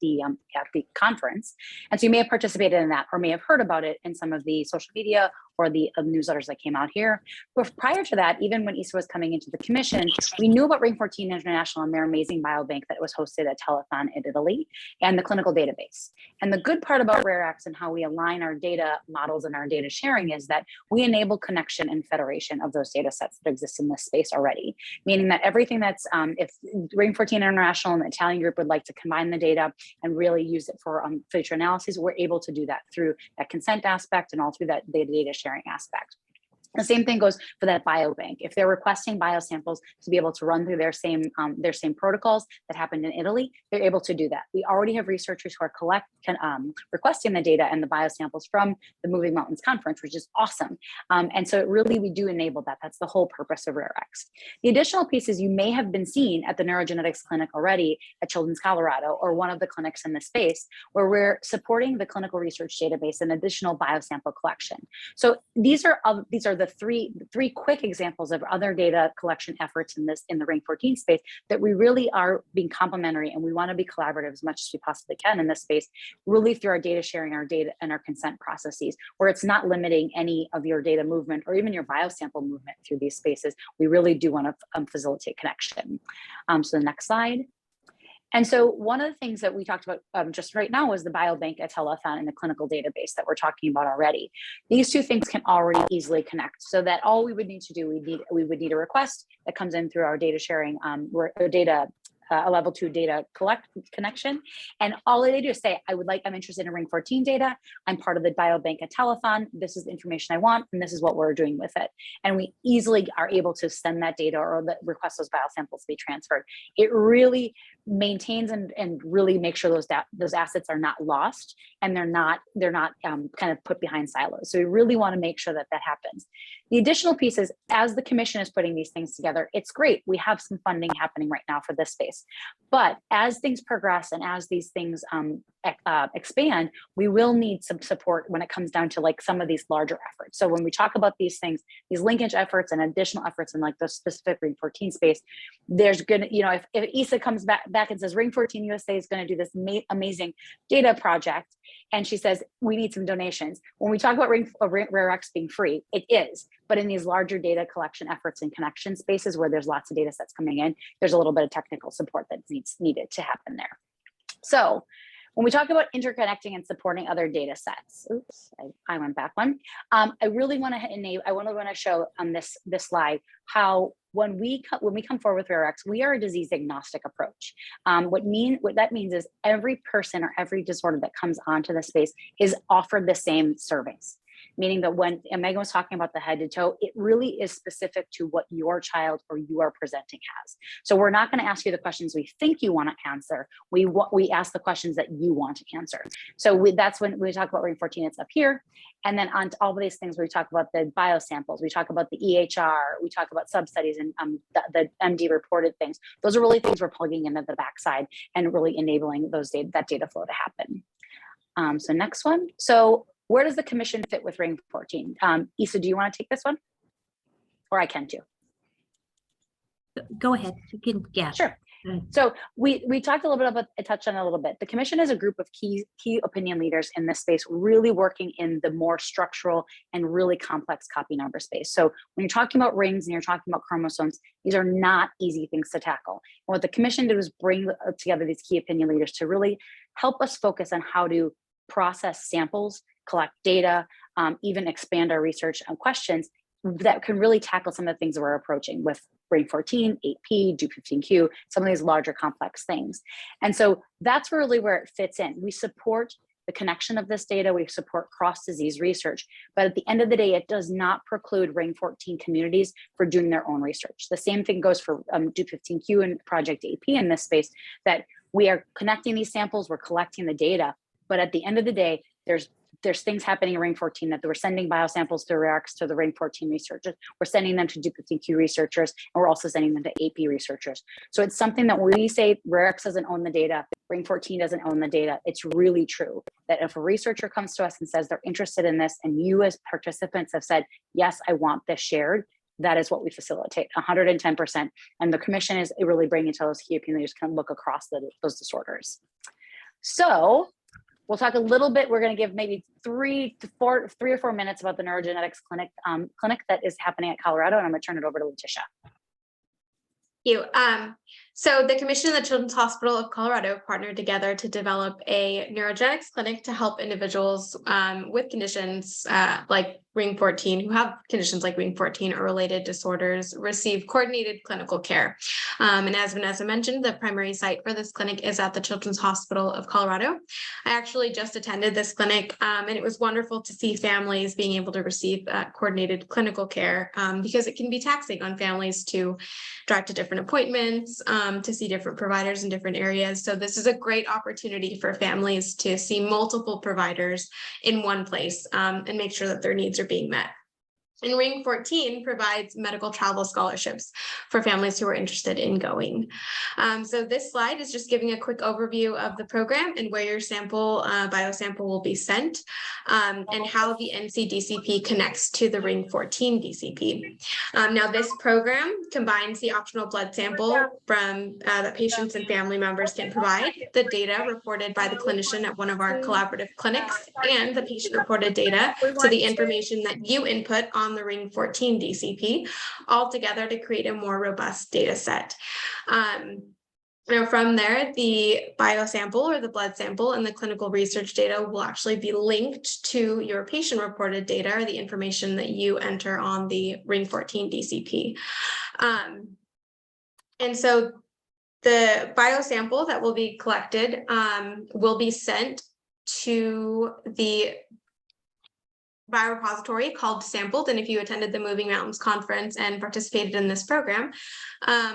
the conference. And so you may have participated in that or may have heard about it in some of the social media or the newsletters that came out here. But prior to that, even when Isa was coming into the commission, we knew about Ring14 International and their amazing biobank that was hosted at Telethon in Italy and the clinical database. And the good part about RareX and how we align our data models and our data sharing is that we enable connection and federation of those data sets that exist in this space already, meaning that everything that's, if Ring14 International and the Italian group would like to combine the data and really use it for future analyses, we're able to do that through that consent aspect and all through that data sharing aspect. The same thing goes for that biobank. If they're requesting biosamples to be able to run through their same protocols that happened in Italy, they're able to do that. We already have researchers who are requesting the data and the biosamples from the Moving Mountains Conference, which is awesome. And so we do enable that. That's the whole purpose of RareX. The additional pieces you may have been seeing at the neurogenetics clinic already at Children's Colorado or one of the clinics in the space where we're supporting the clinical research database and additional biosample collection. So these are the three quick examples of other data collection efforts in the Ring14 space that we really are being complementary, and we want to be collaborative as much as we possibly can in this space, really through our data sharing, our data and our consent processes, where it's not limiting any of your data movement or even your biosample movement through these spaces. We really do want to facilitate connection. So the next slide. And so one of the things that we talked about just right now was the biobank at Telethon and the clinical database that we're talking about already. These two things can already easily connect, so that all we would need to do, we would need a request that comes in through our data sharing, data a level 2 data connection. And all they do is say, I'm interested in Ring14 data. I'm part of the biobank at Telethon. This is the information I want, and this is what we're doing with it. And we easily are able to send that data or request those biosamples to be transferred. It really maintains and really makes sure those assets are not lost, and they're not kind of put behind silos. So we really want to make sure that happens. The additional piece is, as the commission is putting these things together, it's great. We have some funding happening right now for this space. But as things progress and as these things expand, we will need some support when it comes down to like some of these larger efforts. So when we talk about these things, these linkage efforts and additional efforts in like the specific Ring14 space, there's gonna, if ISA comes back and says Ring14 USA is going to do this amazing data project, and she says we need some donations. When we talk about RareX being free, it is, but in these larger data collection efforts and connection spaces where there's lots of data sets coming in, there's a little bit of technical support that's needed to happen there. So when we talk about interconnecting and supporting other data sets, oops, I went back one. I really want to show on this slide how when we come forward with RareX, we are a disease agnostic approach. What that means is every person or every disorder that comes onto the space is offered the same service. Meaning that when Megan was talking about the head to toe, it really is specific to what your child or you are presenting as. So we're not going to ask you the questions we think you want to answer. We ask the questions that you want to answer. So that's when we talk about Ring14, it's up here. And then on all of these things, we talk about the biosamples, we talk about the EHR, we talk about sub-studies and the MD reported things. Those are really things we're plugging into the backside and really enabling that data flow to happen. So next one. So where does the commission fit with Ring14? Isa, do you want to take this one? Or I can too. Go ahead. You can, yeah. Sure. So we talked a little bit about, I touched on it a little bit. The commission is a group of key opinion leaders in this space, really working in the more structural and really complex copy number space. So when you're talking about rings and you're talking about chromosomes, these are not easy things to tackle. And what the commission did was bring together these key opinion leaders to really help us focus on how to process samples, collect data, even expand our research on questions that can really tackle some of the things that we're approaching with Ring14, 8P, Dup15q, some of these larger complex things. And so that's really where it fits in. We support the connection of this data, we support cross-disease research, but at the end of the day, it does not preclude Ring14 communities for doing their own research. The same thing goes for Dup15q and Project 8P in this space, that we are connecting these samples, we're collecting the data, but at the end of the day, there's things happening in Ring14 that we're sending biosamples to RareX to the Ring14 researchers. We're sending them to Dup15q researchers, and we're also sending them to AP researchers. So it's something that when we say RareX doesn't own the data, Ring14 doesn't own the data, it's really true that if a researcher comes to us and says they're interested in this, and you as participants have said, yes, I want this shared, that is what we facilitate, 110%. And the commission is really bringing to those key opinion leaders can look across those disorders. So we'll talk a little bit. We're going to give maybe 3 or 4 minutes about the neurogenetics clinic that is happening at Colorado, and I'm going to turn it over to Letitia. Thank you. So the Commission and the Children's Hospital of Colorado partnered together to develop a neurogenetics clinic to help individuals with conditions like Ring14, who have conditions like Ring14 or related disorders, receive coordinated clinical care. And as Vanessa mentioned, the primary site for this clinic is at the Children's Hospital of Colorado. I actually just attended this clinic, and it was wonderful to see families being able to receive coordinated clinical care because it can be taxing on families to drive to different appointments, to see different providers in different areas. So this is a great opportunity for families to see multiple providers in one place and make sure that their needs are being met. And Ring14 provides medical travel scholarships for families who are interested in going. So this slide is just giving a quick overview of the program and where your biosample will be sent, and how the NC-DCP connects to the Ring14 DCP. Now this program combines the optional blood sample from that patients and family members can provide, the data reported by the clinician at one of our collaborative clinics, and the patient-reported data, so the information that you input on the Ring14 DCP, all together to create a more robust data set. Now from there, the biosample or the blood sample and the clinical research data will actually be linked to your patient-reported data, or the information that you enter on the Ring14 DCP. And so the biosample that will be collected will be sent to the biorepository called Sampled. And if you attended the Moving Mountains conference and participated in this program,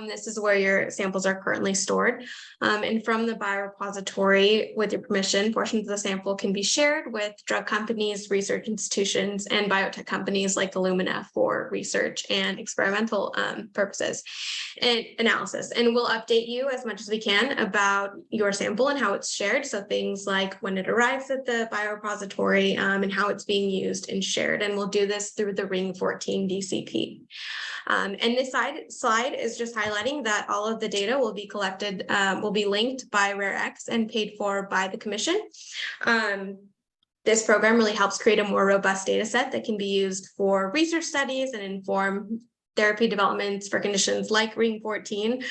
this is where your samples are currently stored. And from the biorepository, with your permission, portions of the sample can be shared with drug companies, research institutions, and biotech companies like Illumina for research and experimental purposes and analysis. And we'll update you as much as we can about your sample and how it's shared. So things like when it arrives at the biorepository and how it's being used and shared. And we'll do this through the Ring14 DCP. And this slide is just highlighting that all of the data will be collected, will be linked by RareX and paid for by the Commission. This program really helps create a more robust data set that can be used for research studies and inform therapy developments for conditions like Ring14.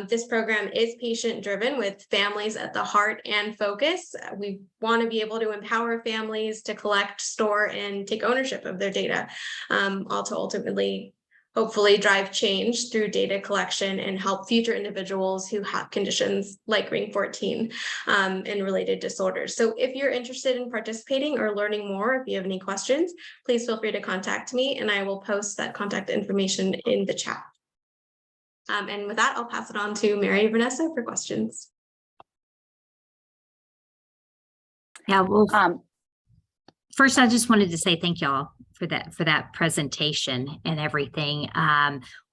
This program is patient-driven with families at the heart and focus. We want to be able to empower families to collect, store, and take ownership of their data, all to ultimately, hopefully, drive change through data collection and help future individuals who have conditions like Ring14 and related disorders. So if you're interested in participating or learning more, if you have any questions, please feel free to contact me and I will post that contact information in the chat. And with that, I'll pass it on to Mary and Vanessa for questions. Yeah, well, first, I just wanted to say thank y'all for that presentation and everything.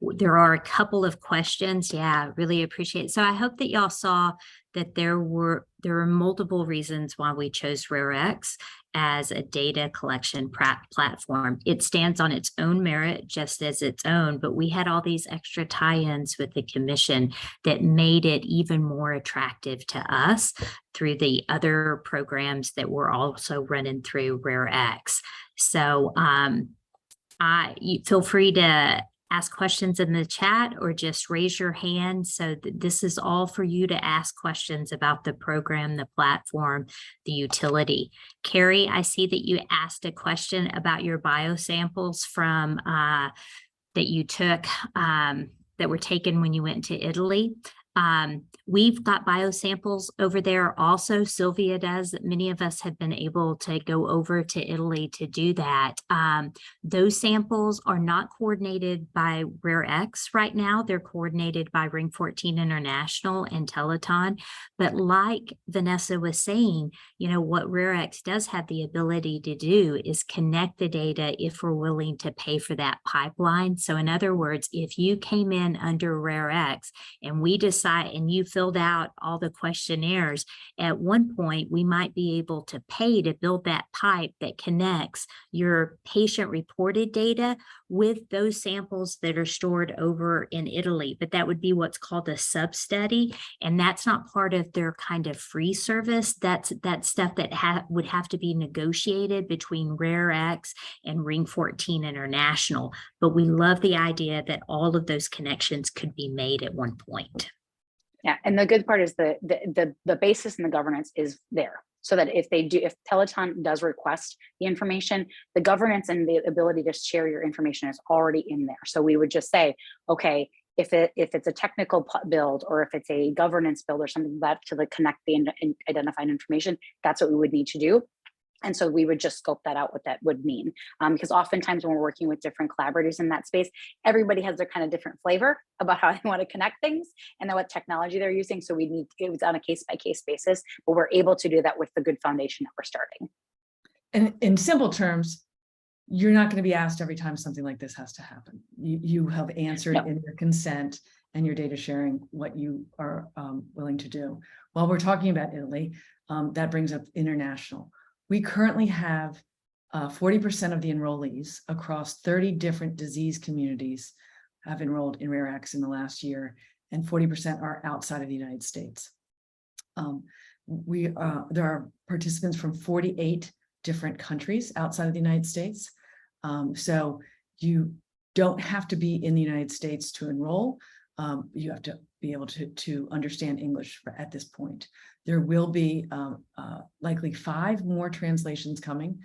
There are a couple of questions. Yeah, really appreciate it. So I hope that y'all saw that there were multiple reasons why we chose RareX as a data collection platform. It stands on its own merit, just as its own, but we had all these extra tie-ins with the Commission that made it even more attractive to us through the other programs that we're also running through RareX. So you feel free to ask questions in the chat or just raise your hand. So this is all for you to ask questions about the program, the platform, the utility. Carrie, I see that you asked a question about your biosamples from that you took that were taken when you went to Italy. We've got biosamples over there also. Sylvia does. Many of us have been able to go over to Italy to do that. Those samples are not coordinated by RareX right now. They're coordinated by Ring14 International and Teleton. But like Vanessa was saying, you know, what RareX does have the ability to do is connect the data if we're willing to pay for that pipeline. So in other words, if you came in under RareX and we decide and you filled out all the questionnaires, at one point we might be able to pay to build that pipe that connects your patient reported data with those samples that are stored over in Italy. But that would be what's called a sub-study, and that's not part of their kind of free service. That's stuff that would have to be negotiated between RareX and Ring14 International. But we love the idea that all of those connections could be made at one point. Yeah, and the good part is the basis and the governance is there, so that if Teleton does request the information, the governance and the ability to share your information is already in there. So we would just say, okay, if it's a technical build or if it's a governance build or something like that to connect the identified information, that's what we would need to do. And so we would just scope that out, what that would mean. Because oftentimes when we're working with different collaborators in that space, everybody has their kind of different flavor about how they want to connect things and then what technology they're using. So it was on a case-by-case basis, but we're able to do that with the good foundation that we're starting. And in simple terms, you're not going to be asked every time something like this has to happen. You have answered in your consent and your data sharing what you are willing to do. While we're talking about Italy, that brings up international. We currently have 40% of the enrollees across 30 different disease communities have enrolled in RareX in the last year, and 40% are outside of the United States. There are participants from 48 different countries outside of the United States. So you don't have to be in the United States to enroll. You have to be able to understand English at this point. There will be likely 5 more translations coming,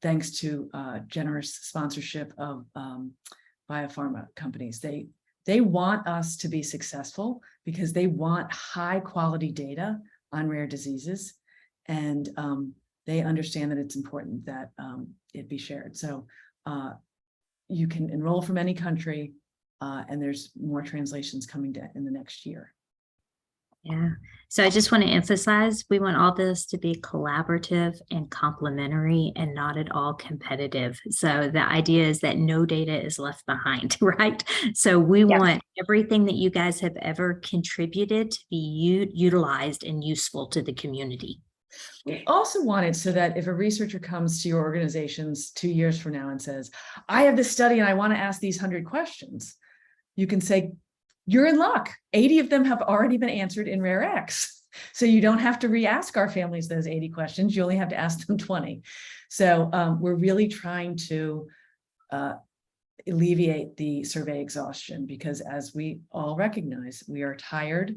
thanks to generous sponsorship of biopharma companies. They want us to be successful because they want high quality data on rare diseases. And they understand that it's important that it be shared. So you can enroll from any country, and there's more translations coming in the next year. Yeah. So I just want to emphasize, we want all this to be collaborative and complementary and not at all competitive. So the idea is that no data is left behind, right? So we want everything that you guys have ever contributed to be utilized and useful to the community. We also want it so that if a researcher comes to your organizations 2 years from now and says, I have this study and I want to ask these 100 questions, you can say, you're in luck. 80 of them have already been answered in Rare X. So you don't have to re-ask our families those 80 questions. You only have to ask them 20. So we're really trying to alleviate the survey exhaustion, because as we all recognize, we are tired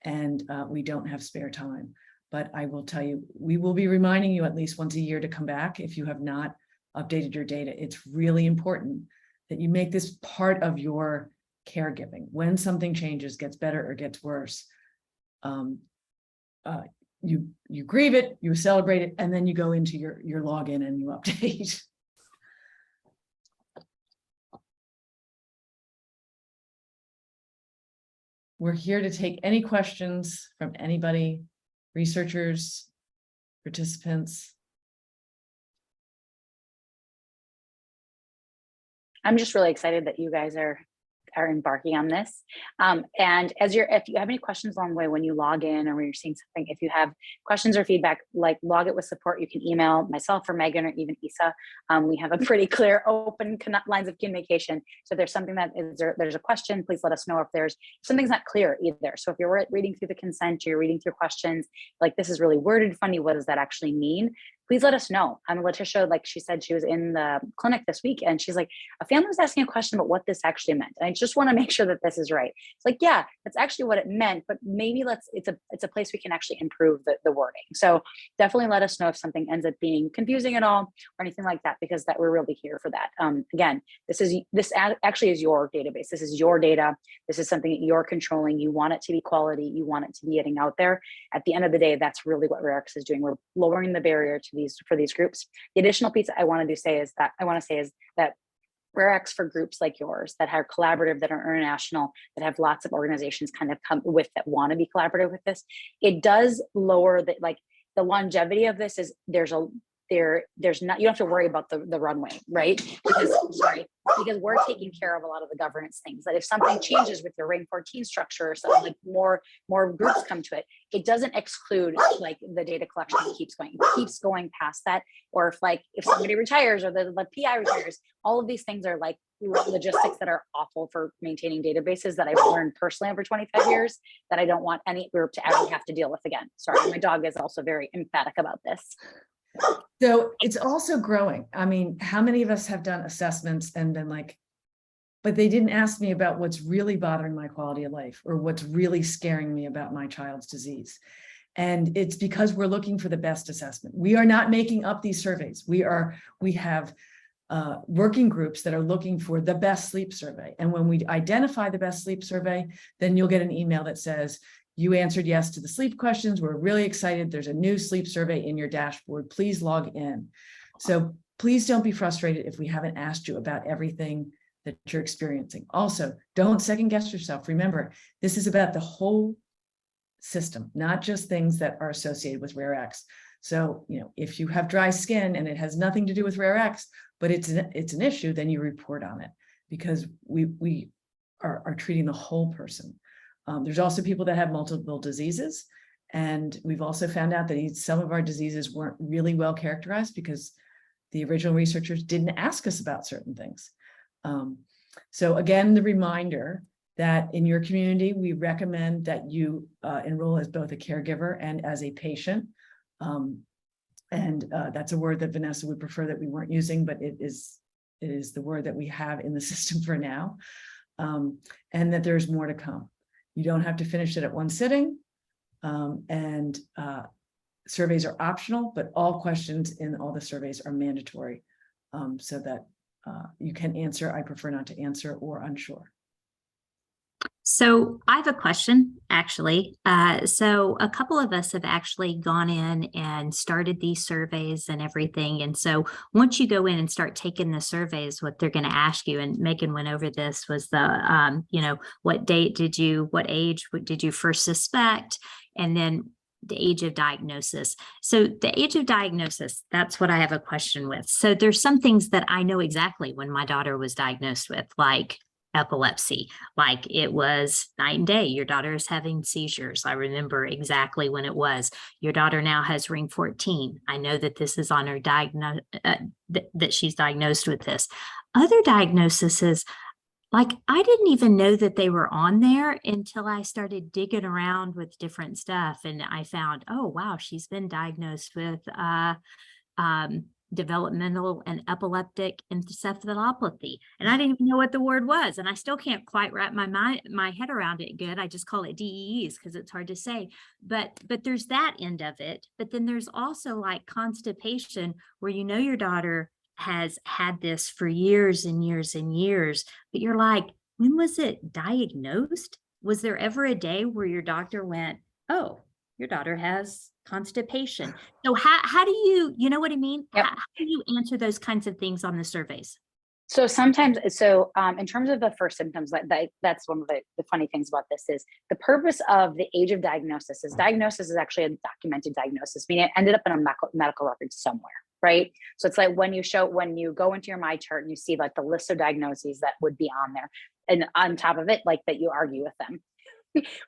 and we don't have spare time. But I will tell you, we will be reminding you at least once a year to come back if you have not updated your data. It's really important that you make this part of your caregiving. When something changes, gets better or gets worse, you grieve it, you celebrate it, and then you go into your login and you update. We're here to take any questions from anybody, researchers, participants. I'm just really excited that you guys are embarking on this. And if you have any questions along the way when you log in or when you're seeing something, if you have questions or feedback, like log it with support, you can email myself or Megan or even Isa. We have a pretty clear, open lines of communication. So if there's something that there's a question, please let us know if something's not clear either. So if you're reading through the consent, or you're reading through questions, like this is really worded funny, what does that actually mean? Please let us know. Letitia, like she said, she was in the clinic this week and she's like, a family was asking a question about what this actually meant. And I just want to make sure that this is right. It's like, yeah, that's actually what it meant, but maybe it's a place we can actually improve the wording. So definitely let us know if something ends up being confusing at all or anything like that, because that we're really here for that. Again, this actually is your database. This is your data. This is something that you're controlling. You want it to be quality. You want it to be getting out there. At the end of the day, that's really what Rare X is doing. We're lowering the barrier to for these groups. The additional piece I want to say is that Rare X for groups like yours that are collaborative, that are international, that have lots of organizations kind of come with that want to be collaborative with this, it does lower the longevity of this. Is there's not, you don't have to worry about the runway, right? Because we're taking care of a lot of the governance things, that if something changes with your Ring14 structure or something, like more groups come to it, it doesn't exclude like the data collection that keeps going past that. Or if somebody retires or the PI retires, all of these things are like logistics that are awful for maintaining databases that I've learned personally over 25 years that I don't want any group to ever have to deal with again. Sorry, my dog is also very emphatic about this. So it's also growing. I mean, how many of us have done assessments and been like, but they didn't ask me about what's really bothering my quality of life or what's really scaring me about my child's disease. And it's because we're looking for the best assessment. We are not making up these surveys. We have working groups that are looking for the best sleep survey. And when we identify the best sleep survey, then you'll get an email that says, you answered yes to the sleep questions. We're really excited. There's a new sleep survey in your dashboard. Please log in. So please don't be frustrated if we haven't asked you about everything that you're experiencing. Also, don't second guess yourself. Remember, this is about the whole system, not just things that are associated with Rare X. So, if you have dry skin and it has nothing to do with Rare X, but it's an issue, then you report on it, because we are treating the whole person. There's also people that have multiple diseases. And we've also found out that some of our diseases weren't really well characterized because the original researchers didn't ask us about certain things. So again, the reminder that in your community, we recommend that you enroll as both a caregiver and as a patient. That's a word that Vanessa would prefer that we weren't using, but it is the word that we have in the system for now, and that there's more to come. You don't have to finish it at one sitting, and surveys are optional, but all questions in all the surveys are mandatory, so that you can answer, I prefer not to answer, or unsure. So I have a question, actually. So a couple of us have actually gone in and started these surveys and everything. And so once you go in and start taking the surveys, what they're going to ask you, and Megan went over this, was the, what age did you first suspect? And then the age of diagnosis. So the age of diagnosis, that's what I have a question with. So there's some things that I know exactly when my daughter was diagnosed with, like epilepsy, like it was night and day. Your daughter is having seizures. I remember exactly when it was. Your daughter now has Ring14. I know that this is on her that she's diagnosed with this. Other diagnoses, like I didn't even know that they were on there until I started digging around with different stuff, and I found, oh wow, she's been diagnosed with developmental and epileptic encephalopathy. And I didn't even know what the word was. And I still can't quite wrap my head around it good. I just call it DEEs because it's hard to say. But there's that end of it. But then there's also like constipation, where you know your daughter has had this for years and years and years, but you're like, when was it diagnosed? Was there ever a day where your doctor went, oh, your daughter has constipation? So how do you know what I mean? Yep. How do you answer those kinds of things on the surveys? So sometimes, in terms of the first symptoms, that's one of the funny things about this is the purpose of the age of diagnosis is actually a documented diagnosis, meaning it ended up in a medical record somewhere, right? So it's like when you go into your My Chart and you see like the list of diagnoses that would be on there, and on top of it, like that you argue with them.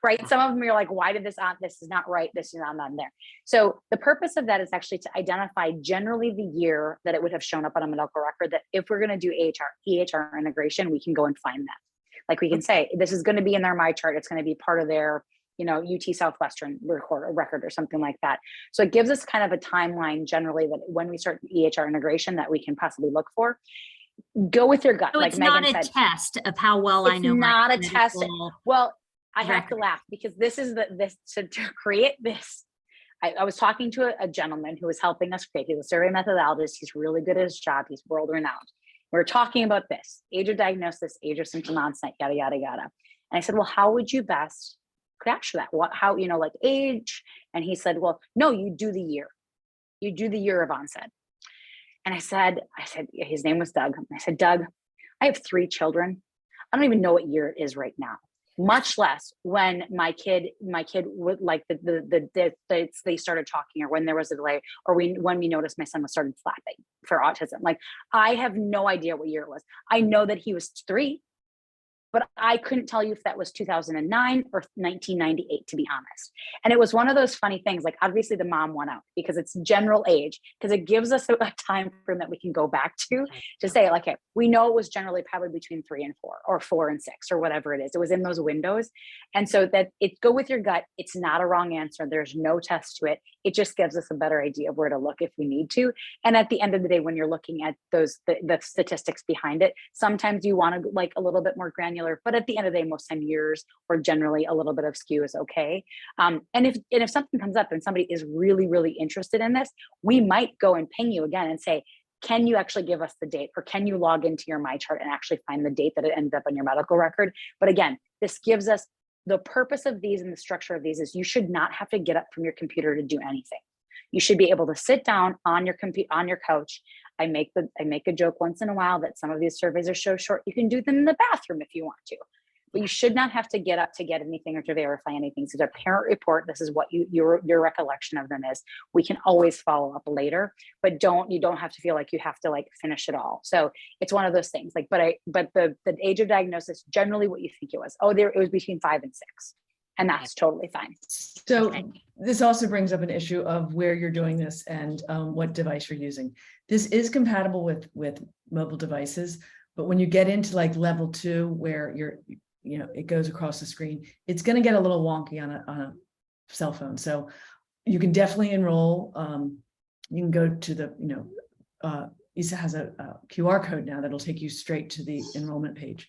Right? Some of them you're like, why did this is not right, this is not on there. So the purpose of that is actually to identify generally the year that it would have shown up on a medical record, that if we're going to do EHR integration, we can go and find that. Like we can say, this is going to be in their My Chart, it's going to be part of their, UT Southwestern record or something like that. So it gives us kind of a timeline generally that when we start EHR integration that we can possibly look for. Go with your gut. So like it's Megan not a said, test of how well I know. It's not a test. Well, I have to record. laugh because this is to create this. I was talking to a gentleman who was helping us create. He's a survey methodologist. He's really good at his job. He's world renowned. We're talking about this age of diagnosis, age of symptom onset, yada, yada, yada. And I said, well, how would you best capture that? How, like age? And he said, well, no, you do the year. You do the year of onset. And I said, his name was Doug. I said, Doug, I have 3 children. I don't even know what year it is right now. Much less when my kid would like they started talking, or when there was a delay, or when we noticed my son was started flapping for autism. Like I have no idea what year it was. I know that he was 3, but I couldn't tell you if that was 2009 or 1998, to be honest. And it was one of those funny things, like obviously the mom won out because it's general age, because it gives us a time frame that we can go back to say, like, okay, we know it was generally probably between 3 and 4 or 4 and 6 or whatever it is. It was in those windows. And so that go with your gut. It's not a wrong answer. There's no test to it. It just gives us a better idea of where to look if we need to. And at the end of the day, when you're looking at the statistics behind it, sometimes you want to like a little bit more granular. But at the end of the day, most time years or generally a little bit of skew is okay. And if something comes up and somebody is really, really interested in this, we might go and ping you again and say, can you actually give us the date, or can you log into your My Chart and actually find the date that it ended up on your medical record? But again, this gives us the purpose of these, and the structure of these is you should not have to get up from your computer to do anything. You should be able to sit down on your couch. I make a joke once in a while that some of these surveys are so short, you can do them in the bathroom if you want to, but you should not have to get up to get anything or to verify anything. So their parent report, this is what your recollection of them is. We can always follow up later, but you don't have to feel like you have to like finish it all. So it's one of those things like, but the age of diagnosis, generally what you think it was. Oh, it was between 5 and 6. And that's totally fine. So this also brings up an issue of where you're doing this and what device you're using. This is compatible with mobile devices, but when you get into like level 2, where it goes across the screen, it's going to get a little wonky on a cell phone. So you can definitely enroll. You can go to the, ISA has a QR code now that'll take you straight to the enrollment page.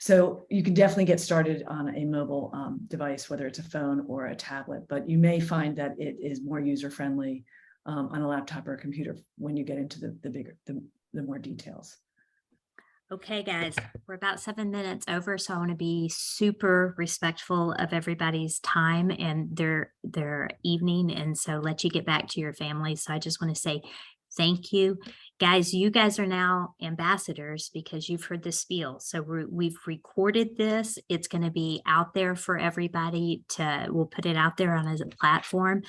So you can definitely get started on a mobile device, whether it's a phone or a tablet, but you may find that it is more user-friendly on a laptop or a computer when you get into the more details. Okay, guys, we're about 7 minutes over, so I want to be super respectful of everybody's time and their evening, and so let you get back to your families. So I just want to say thank you. Guys, you guys are now ambassadors because you've heard the spiel. So we've recorded this. It's going to be out there for everybody we'll put it out there on a platform.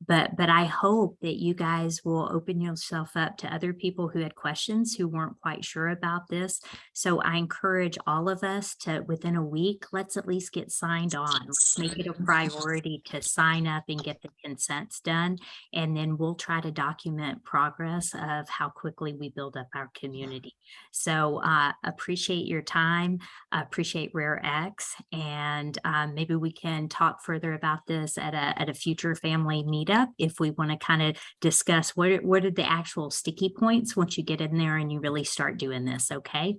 But I hope that you guys will open yourself up to other people who had questions, who weren't quite sure about this. So I encourage all of us to, within a week, let's at least get signed on. Let's make it a priority to sign up and get the consents done. And then we'll try to document progress of how quickly we build up our community. So appreciate your time, appreciate Rare X, and maybe we can talk further about this at a future family meetup if we want to kind of discuss what are the actual sticky points once you get in there and you really start doing this. Okay.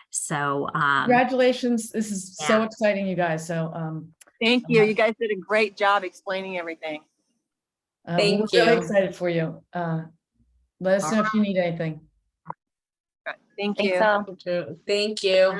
So Congratulations. This is so exciting, you guys. So Thank you. You guys did a great job explaining everything. we're really excited for you. Let us know if you need anything. Thank Thanks you. all. Thank you.